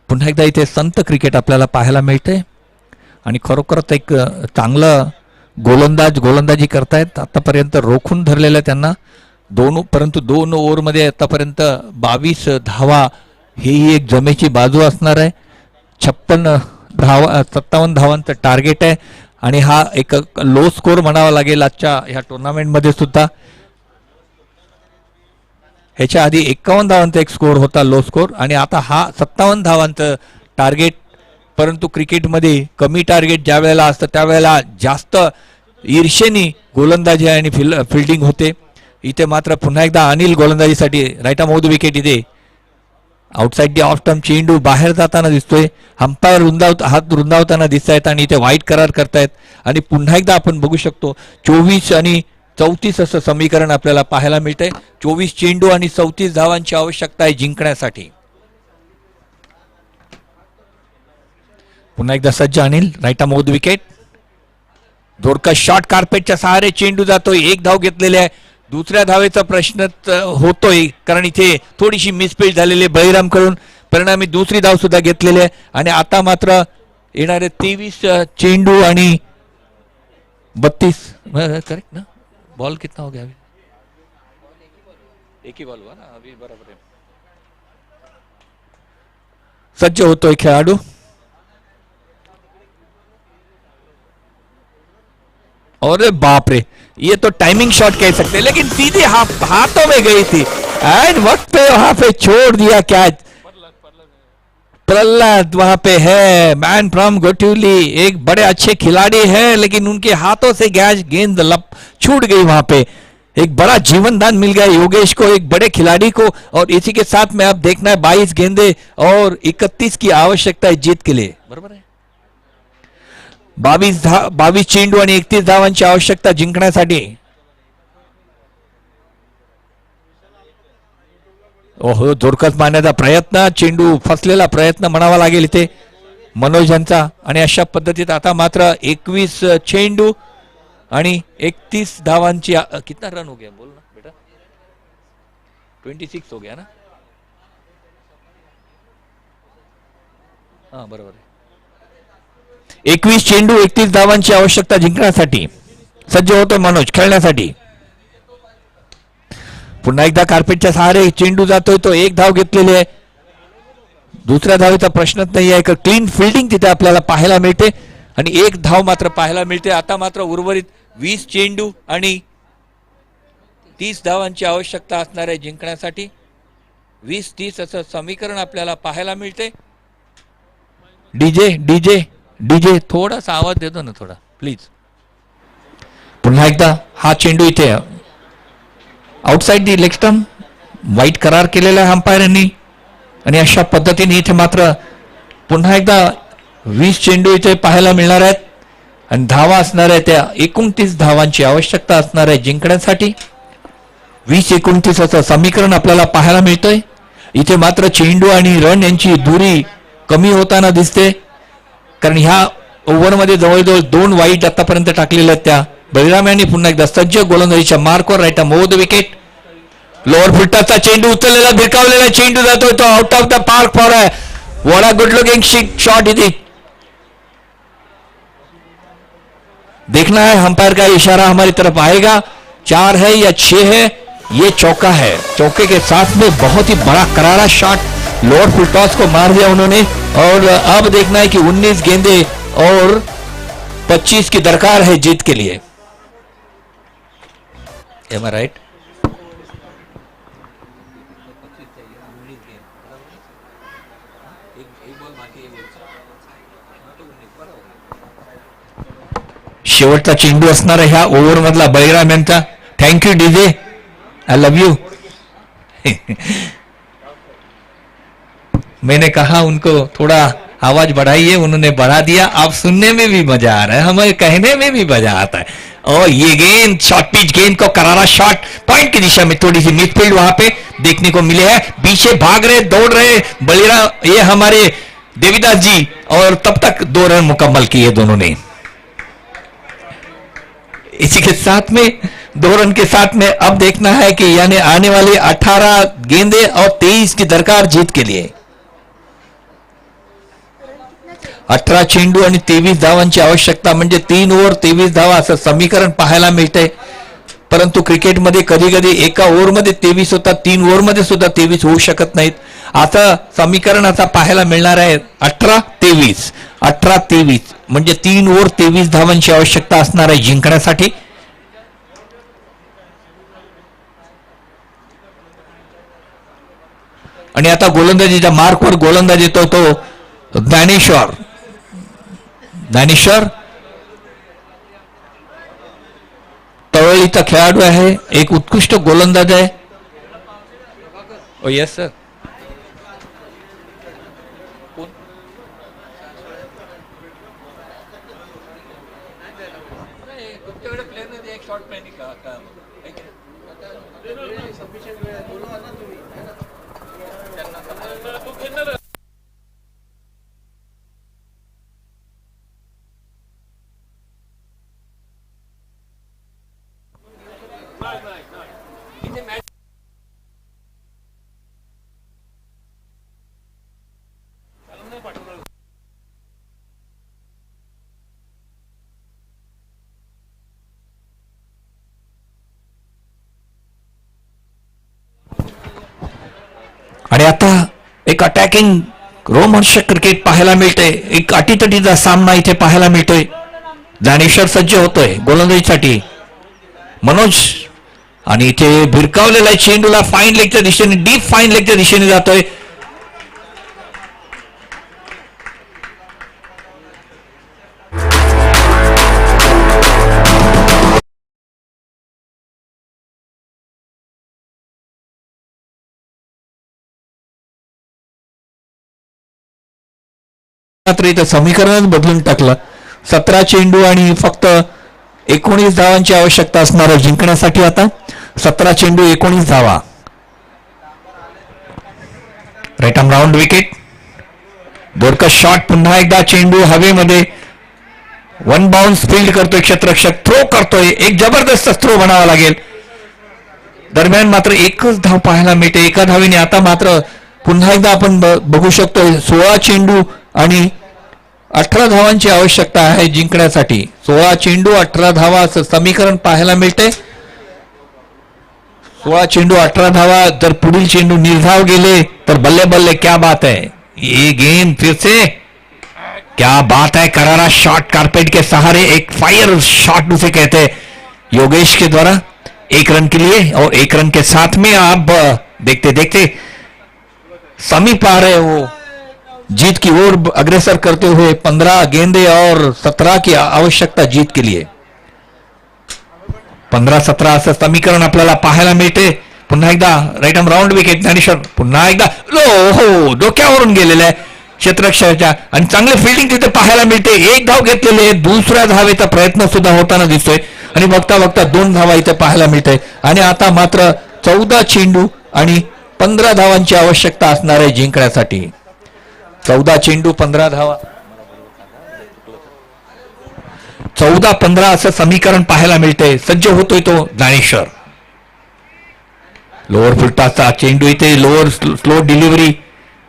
पुन्हा एकदा इथे संत क्रिकेट आपल्याला पाहायला मिळते आणि खरोखरच एक चांगलं गोलंदाजी करतायत. आतापर्यंत रोखून धरलेलं त्यांना परंतु 2 ओव्हरमध्ये आतापर्यंत 22 धावा ही एक जमेची बाजू असणार आहे. 57 धावांचं टार्गेट आहे आणि हा एक लो स्कोर म्हणावा लागेल आजच्या ह्या टुर्नामेंटमध्ये सुद्धा. ह्याच्या आधी 51 धावांचा एक स्कोर होता लो स्कोर आणि आता हा 57 धावांचं टार्गेट. परंतु क्रिकेटमध्ये कमी टार्गेट ज्या वेळेला असतं त्यावेळेला जास्त ईर्षेने गोलंदाजी आणि फिल्डिंग होते. इथे मात्र पुन्हा एकदा अनिल गोलंदाजीसाठी right arm off the wicket. इथे आउटसाइड दी ऑफ स्टंप चेंडू बाहेर जाताना दिसतोय. अंपायर हात रुंदावताना दिसत आहेत आणि इथे वाईट करार करतायत. आणि पुन्हा एकदा आपण बघू शकतो 24 आणि 34 असं समीकरण आपल्याला पाहायला मिळतंय. 24 चेंडू आणि 34 धावांची आवश्यकता आहे जिंकण्यासाठी. पुन्हा एकदा सज्ज Anil right arm off the wicket. जोरका शॉट कार्पेटच्या सहारे चेंडू जातोय. 1 धाव घेतलेली आहे. दुसऱ्या धावेचा प्रश्न होतोय कारण इथे थोडीशी मिसफील्ड झालेली आहे बळीरामकडून. परिणामी दुसरी धाव सुद्धा घेतलेली आहे. आणि आता मात्र येणारे 23 चेंडू आणि 32 करेक्ट ना? बॉल कितना हो गया अभी? एक ही बॉल हुआ ना अभी. बराबर है. सज्ज होतोय खेळाडू. अरे बाप रे, ये तो टाइमिंग शॉट कह सकते हैं लेकिन सीधे हाथों में गई थी एंड वक्त पे वहां पे छोड़ दिया कैच. प्रहलाद वहां पे है, मैन फ्रॉम गोटुली, एक बड़े अच्छे खिलाड़ी है, लेकिन उनके हाथों से गेंद छूट गई वहां पे। एक बड़ा जीवन दान मिल गया योगेश को, एक बड़े खिलाड़ी को। और इसी के साथ में अब देखना है 22 गेंदे और 31 की आवश्यकता है जीत के लिए, बरोबर है। 22 चेंडू आणि 31 धावांची आवश्यकता जिंकण्यासाठी। ओहो, जोरकस मारण्याचा प्रयत्न, चेंडू फसलेला प्रयत्न म्हणावा लागेल इथे मनोज यांचा। आणि अशा पद्धतीत आता मात्र 21 चेंडू आणि 31 धावांची। कितना रन हो गया बोल ना बेटा? 26 हो गया ना? हाँ बरोबर आहे। 21 चेंडू 31 धावांची आवश्यकता जिंकण्यासाठी सज्ज होतोय मनोज खेळण्यासाठी। पुन्हा एकदा कार्पेटच्या सहारे चेंडू जातोय तो, एक धाव घेतलेली आहे, दुसऱ्या धावेचा प्रश्नच नाही आहे। क्लीन फिल्डिंग तिथे आपल्याला पाहायला मिळते आणि एक धाव मात्र पाहायला मिळते। आता मात्र उर्वरित 20 चेंडू आणि 30 धावांची आवश्यकता असणार आहे जिंकण्यासाठी। 20-30 असं समीकरण आपल्याला पाहायला मिळते। डीजे डीजे डीजे थोडासा आवाज देतो ना थोडा प्लीज। पुन्हा एकदा हा चेंडू इथे आउटसाइड दी लेग स्टंप, वाईट करार केलेला आहे अंपायरांनी। आणि अशा पद्धतीने इथे मात्र पुन्हा एकदा 20 चेंडू इथे पाहायला मिळणार आहेत आणि धावा असणार आहे त्या 29 धावांची आवश्यकता असणार आहे जिंकण्यासाठी। 20-29 असं समीकरण आपल्याला पाहायला मिळतंय। इथे मात्र चेंडू आणि रन यांची दुरी कमी होताना दिसते, कारण ह्या ओव्हरमध्ये जवळजवळ 2 वाईट आतापर्यंत टाकलेल्या आहेत त्या। बळीराम यांनी पुन्हा एकदा सज्ज गोलंदाजीच्या मार्कवर राईट मोव द विकेट। लोअर फुटाचा चेंडू उचललेला भिरकावलेला चेंडू जातोय तो out of the park for a what a good looking shot. इथे देखना है अंपायर का इशारा हमारी तरफ आएगा, 4 है या 6 है, ये चौका है। चौके के साथ में बहुत ही बड़ा करारा शॉट लोअर फुल टॉस को मार दिया उन्होंने। और अब देखना है कि 19 गेंदे और 25 की दरकार है जीत के लिए। Am I right? शेवटचा चेंडू असणार ह्या ओव्हर मधला बळीराम यांचा। Thank you DJ, I love you. मैंने कहा उनको थोड़ा आवाज बढ़ाइए, उन्होंने बढ़ा दिया। आप सुनने में भी मजा आ रहा है, हमें कहने में भी मजा आता है। और ये गेंद शॉर्ट पिच गेंद को करारा शॉट पॉइंट की दिशा में, थोड़ी सी मिडफील्ड वहां पे देखने को मिले है। पीछे भाग रहे दौड़ रहे बलिराम ये हमारे देवीदास जी, और तब तक 2 रन मुकम्मल किए दोनों ने। इसी के साथ में 2 रन के साथ में अब देखना है कि यानी आने वाली 18 गेंदे और 23 की दरकार जीत के लिए। 18 चेंडू आणि 23 धावांची आवश्यकता, म्हणजे 3 ओव्हर 23 धावा असं समीकरण पाहायला मिळते। परंतु क्रिकेटमध्ये कधी कधी एका ओव्हरमध्ये 23 होतात, 3 ओव्हरमध्ये सुद्धा 23 होऊ शकत नाहीत। आता समीकरण आता पाहायला मिळणार आहे 18-23 18-23 म्हणजे 3 ओव्हर 23 धावांची आवश्यकता असणार आहे जिंकण्यासाठी। आणि आता गोलंदाजीच्या मार्कवर गोलंदाजी येतो तो ज्ञानेश्वर। ज्ञानेश्वर तळोलीचा खेळाडू आहे, एक उत्कृष्ट गोलंदाज आहे। ओ यस सर। आणि आता एक अटॅकिंग रोमहर्षक क्रिकेट पाहायला मिळते, एक अटीतटीचा सामना इथे पाहायला मिळतोय। ज्ञानेश्वर सज्ज होतोय गोलंदाजीसाठी। मनोज आणि इथे भिरकावलेला चेंडूला फाईन लेगच्या दिशेने, डीप फाईन लेगच्या दिशेने जातोय। मात्र इथं समीकरणच बदलून टाकलं. 17 चेंडू आणि फक्त 19 धावांची आवश्यकता असणार आहे जिंकण्यासाठी. आता 17 चेंडू 19 धावा. Right arm round wicket. बोरकस शॉट. पुन्हा एकदा चेंडू हवेमध्ये. वन बाउन्स फील्ड करतोय क्षेत्ररक्षक. थ्रो करतोय. एक जबरदस्त थ्रो म्हणावा लागेल. दरम्यान मात्र एकच धाव पाहायला मिळते एका धावेने. आता मात्र पुन्हा एकदा आपण बघू शकतो 16 चेंडू आणि 18 धावांची आवश्यकता आहे जिंकण्यासाठी. 16 चेंडू 18 धावा असं समीकरण पाहायला मिळते. 16 चेंडू 18 धावा. जर पुढील चेंडू निर्धाव गेले तर बल्ले बल्ले. क्या बात है. ये गेंद फिर से क्या बात है. करारा शॉट कारपेट के सहारे. एक फायर शॉट उसे कहते हैं योगेश के द्वारा. 1 रन के लिए और 1 रन के साथ में आप देखते देखते समीप आ रहे हो जीत की ओर अग्रसर करते हुए. 15 गेंदे और 17 की आवश्यकता जीत के लिए. 15-17 असं समीकरण आपल्याला पाहायला मिळते. पुन्हा एकदा right arm round wicket. Dnyaneshwar पुन्हा एकदा हो डोक्यावरून गेलेलं आहे क्षेत्ररक्षकाच्या आणि चांगले फिल्डिंग तिथे पाहायला मिळते. 1 धाव घेतलेली आहे. दुसऱ्या धावेचा प्रयत्न सुद्धा होताना दिसतोय आणि बघता बघता 2 धावा इथे पाहायला मिळते. आणि आता मात्र 14 चेंडू आणि 15 धावांची आवश्यकता असणार आहे जिंकण्यासाठी. 14 चेंडू 15 धावा. 14-15 असं समीकरण पाहायला मिळते. सज्ज होतोय तो ज्ञानेश्वर. लोअर फुलटॉसचा चेंडू इथे. Lower slow delivery.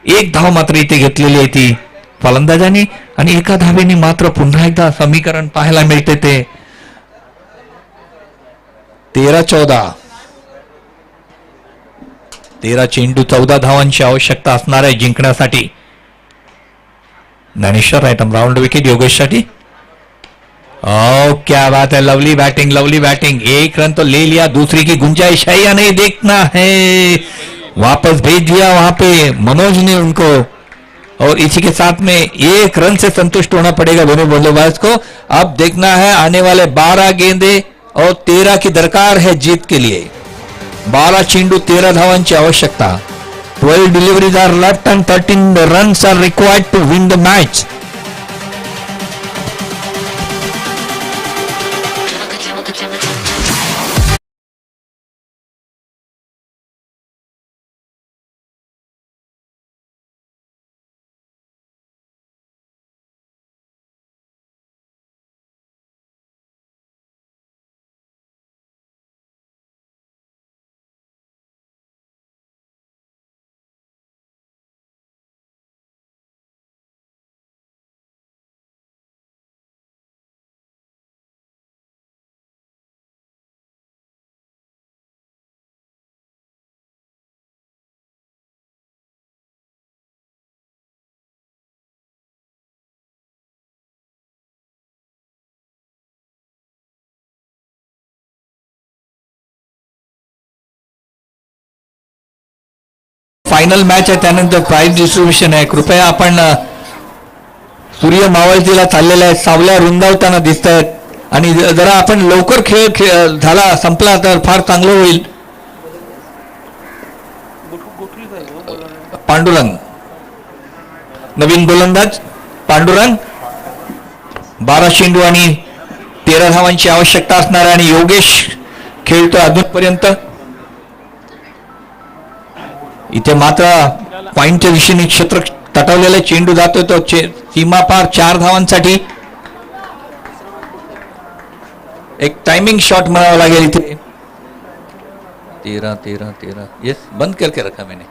1 धाव मात्र इथे घेतलेली आहे ती फलंदाजांनी आणि एका धावेने मात्र पुन्हा एकदा समीकरण पाहायला मिळते ते 13-14. 13 चेंडू 14 धावांची आवश्यकता असणार आहे जिंकण्यासाठी. Dnyaneshwar right arm round wicket योगेशसाठी. ओ क्या बात है. Lovely batting lovely batting. 1 run तो ले लिया. दूसरी की गुंजाइश है या नहीं देखना है. वापस भेज दिया वहां पे मनोज ने उनको और इसी के साथ में 1 रन से संतुष्ट होना पड़ेगा दोनों बल्लेबाज को. अब देखना है आने वाले 12 गेंदे और 13 की दरकार है जीत के लिए. 12 चेंडू 13 धावांची आवश्यकता. 12 deliveries are left and 13 runs are required to win the match. Final match आहे त्यानंतर प्राइज डिस्ट्रीब्युशन आहे. कृपया आपण सूर्य मावळतीला चाललेला आहे. सावल्या रुंदावताना दिसत आहेत आणि जरा आपण लवकर खेळ झाला संपला तर फार चांगलं होईल. पांडुरंग नवीन गोलंदाज. पांडुरंग 12 चेंडू आणि 13 धावांची आवश्यकता असणार आहे आणि योगेश खेळतो अजूनपर्यंत. इथे मात्र पॉइंटच्या दिशेने क्षेत्र तटवलेला चेंडू जातोय तो सीमा पार 4 धावांसाठी. एक टाइमिंग शॉट म्हणावा लागेल इथे. 13 यस बंद करके रखा मैंने.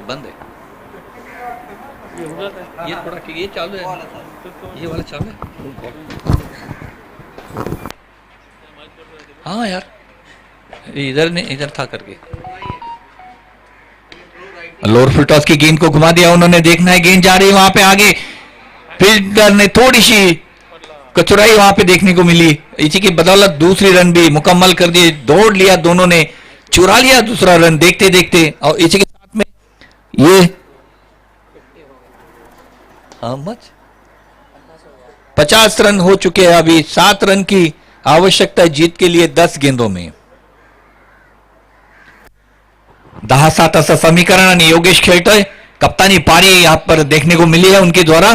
बंद है ये थोड़ा ये चालू है. ये वाला चालू है. हाँ यार इधर था करके. लोअर फुल टॉस की गेंद को घुमा दिया उन्होंने. देखना है गेंद जा रही है वहां पे आगे. फील्डर ने थोड़ी सी कचुराई वहां पे देखने को मिली. इसी की बदौलत दूसरी रन भी मुकम्मल कर दिए. दौड़ लिया दोनों ने. चुरा लिया दूसरा रन देखते देखते. और इसी के साथ में ये How much? 50 रन हो चुके हैं. अभी 7 रन की आवश्यकता है जीत के लिए 10 गेंदों में. 10-7 असं समीकरण आणि योगेश खेळतोय. कप्तानी पारी यहां पर देखने को मिली है उनके द्वारा.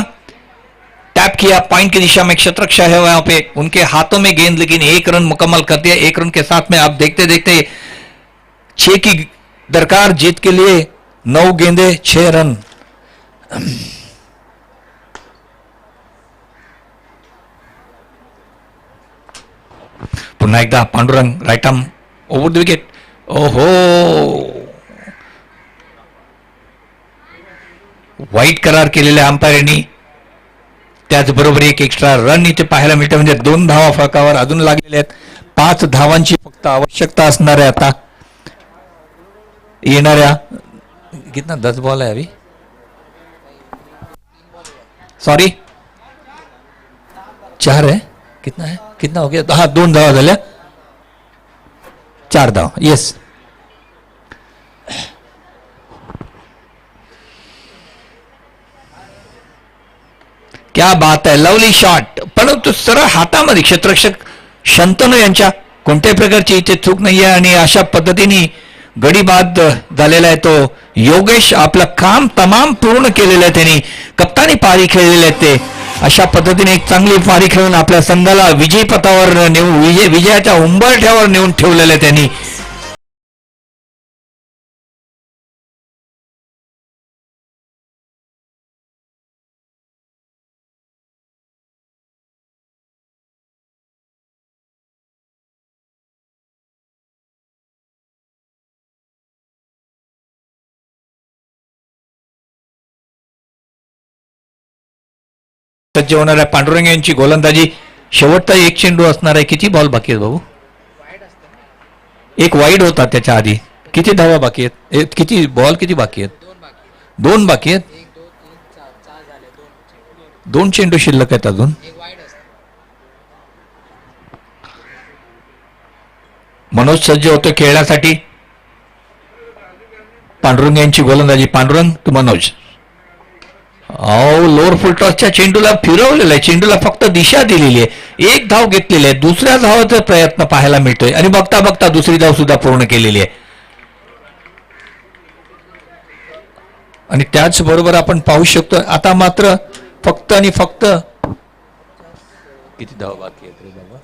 टैप किया पॉइंट की दिशा में क्षेत्ररक्षक है वहां पे उनके हाथों में गेंद लेकिन 1 रन मुकम्मल कर दिया. 1 रन के साथ में आप देखते देखते 6 की दरकार जीत के लिए. 9 गेंदे 6 रन. पुन्हा एकदा Pandurang right arm over the wicket. ओहो वाईट करार केलेल्या अंपायरनी. त्याचबरोबर एक एक्स्ट्रा रन इथे पाहायला मिळते म्हणजे 2 धावा फळकावर अजून लागलेल्या आहेत. 5 धावांची फक्त आवश्यकता असणार आहे आता येणाऱ्या. कितना 10 बॉल आहे अभी सॉरी 4 है कितना है कितना हो गया. हा 2 धावा झाल्या 4 धाव. येस क्या बात आहे. लवली शॉट परंतु सरळ हातामध्ये क्षेत्ररक्षक शंतनू यांच्या कोणत्याही प्रकारची इथे चूक नाही आहे आणि अशा पद्धतीने गडी बाद झालेला आहे तो योगेश. आपलं काम तमाम पूर्ण केलेलं आहे त्यांनी. कप्तानी पारी खेळलेले आहेत ते. अशा पद्धतीने एक चांगली पारी खेळून आपल्या संघाला विजयपथावर नेऊन विजयाच्या उंबरठ्यावर नेऊन ठेवलेलं आहे त्यांनी. सज्ज होणाऱ्या पांडुरंग यांची गोलंदाजी. शेवटचा एक चेंडू असणार आहे. किती बॉल बाकी आहेत भाऊ. एक वाईड होता त्याच्या आधी. किती धावा बाकी आहेत. किती बॉल किती बाकी आहेत. 2 बाकी आहेत. 2 चेंडू शिल्लक आहेत अजून. मनोज सज्ज होतो खेळण्यासाठी. पांडुरंग यांची गोलंदाजी. पांडुरंग तू मनोज. लोअर फुल टॉसच्या चेंडूला फिरवलेलं आहे. चेंडूला फक्त दिशा दिलेली आहे. 1 धाव घेतलेली आहे. दुसऱ्या धावाचा प्रयत्न पाहायला मिळतोय आणि बघता बघता दुसरी धाव सुद्धा पूर्ण केलेली आहे. आणि त्याचबरोबर आपण पाहू शकतो आता मात्र फक्त आणि फक्त किती धाव बाकी आहेत रे बाबा.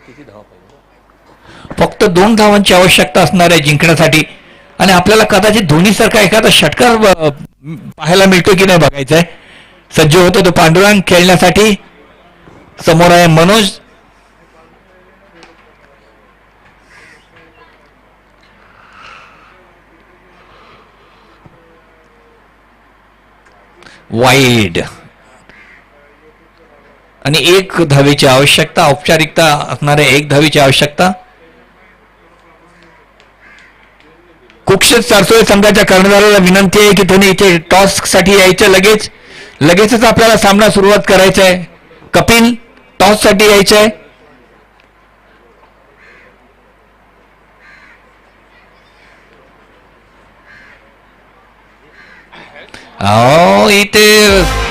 किती धाव पाहिजे. फक्त 2 धावांची आवश्यकता असणार आहे जिंकण्यासाठी. आणि आपल्याला कदाचित धोनीसारखा एखादा षटकार पाहायला मिळतो की नाही बघायचंय. सज्ज होतो तो पांडुरंग खेळण्यासाठी. समोर आहे मनोज. वाईड आणि 1 धावेची आवश्यकता. औपचारिकता असणाऱ्या 1 धावेची आवश्यकता. कुक्षित सारसोळे संघाच्या कर्णधाराला विनंती आहे की त्यांनी इथे टॉस साठी यायचं. लगेचच आपल्याला सामना सुरुवात करायचा आहे. कपिल टॉस साठी यायचं आहे. इथे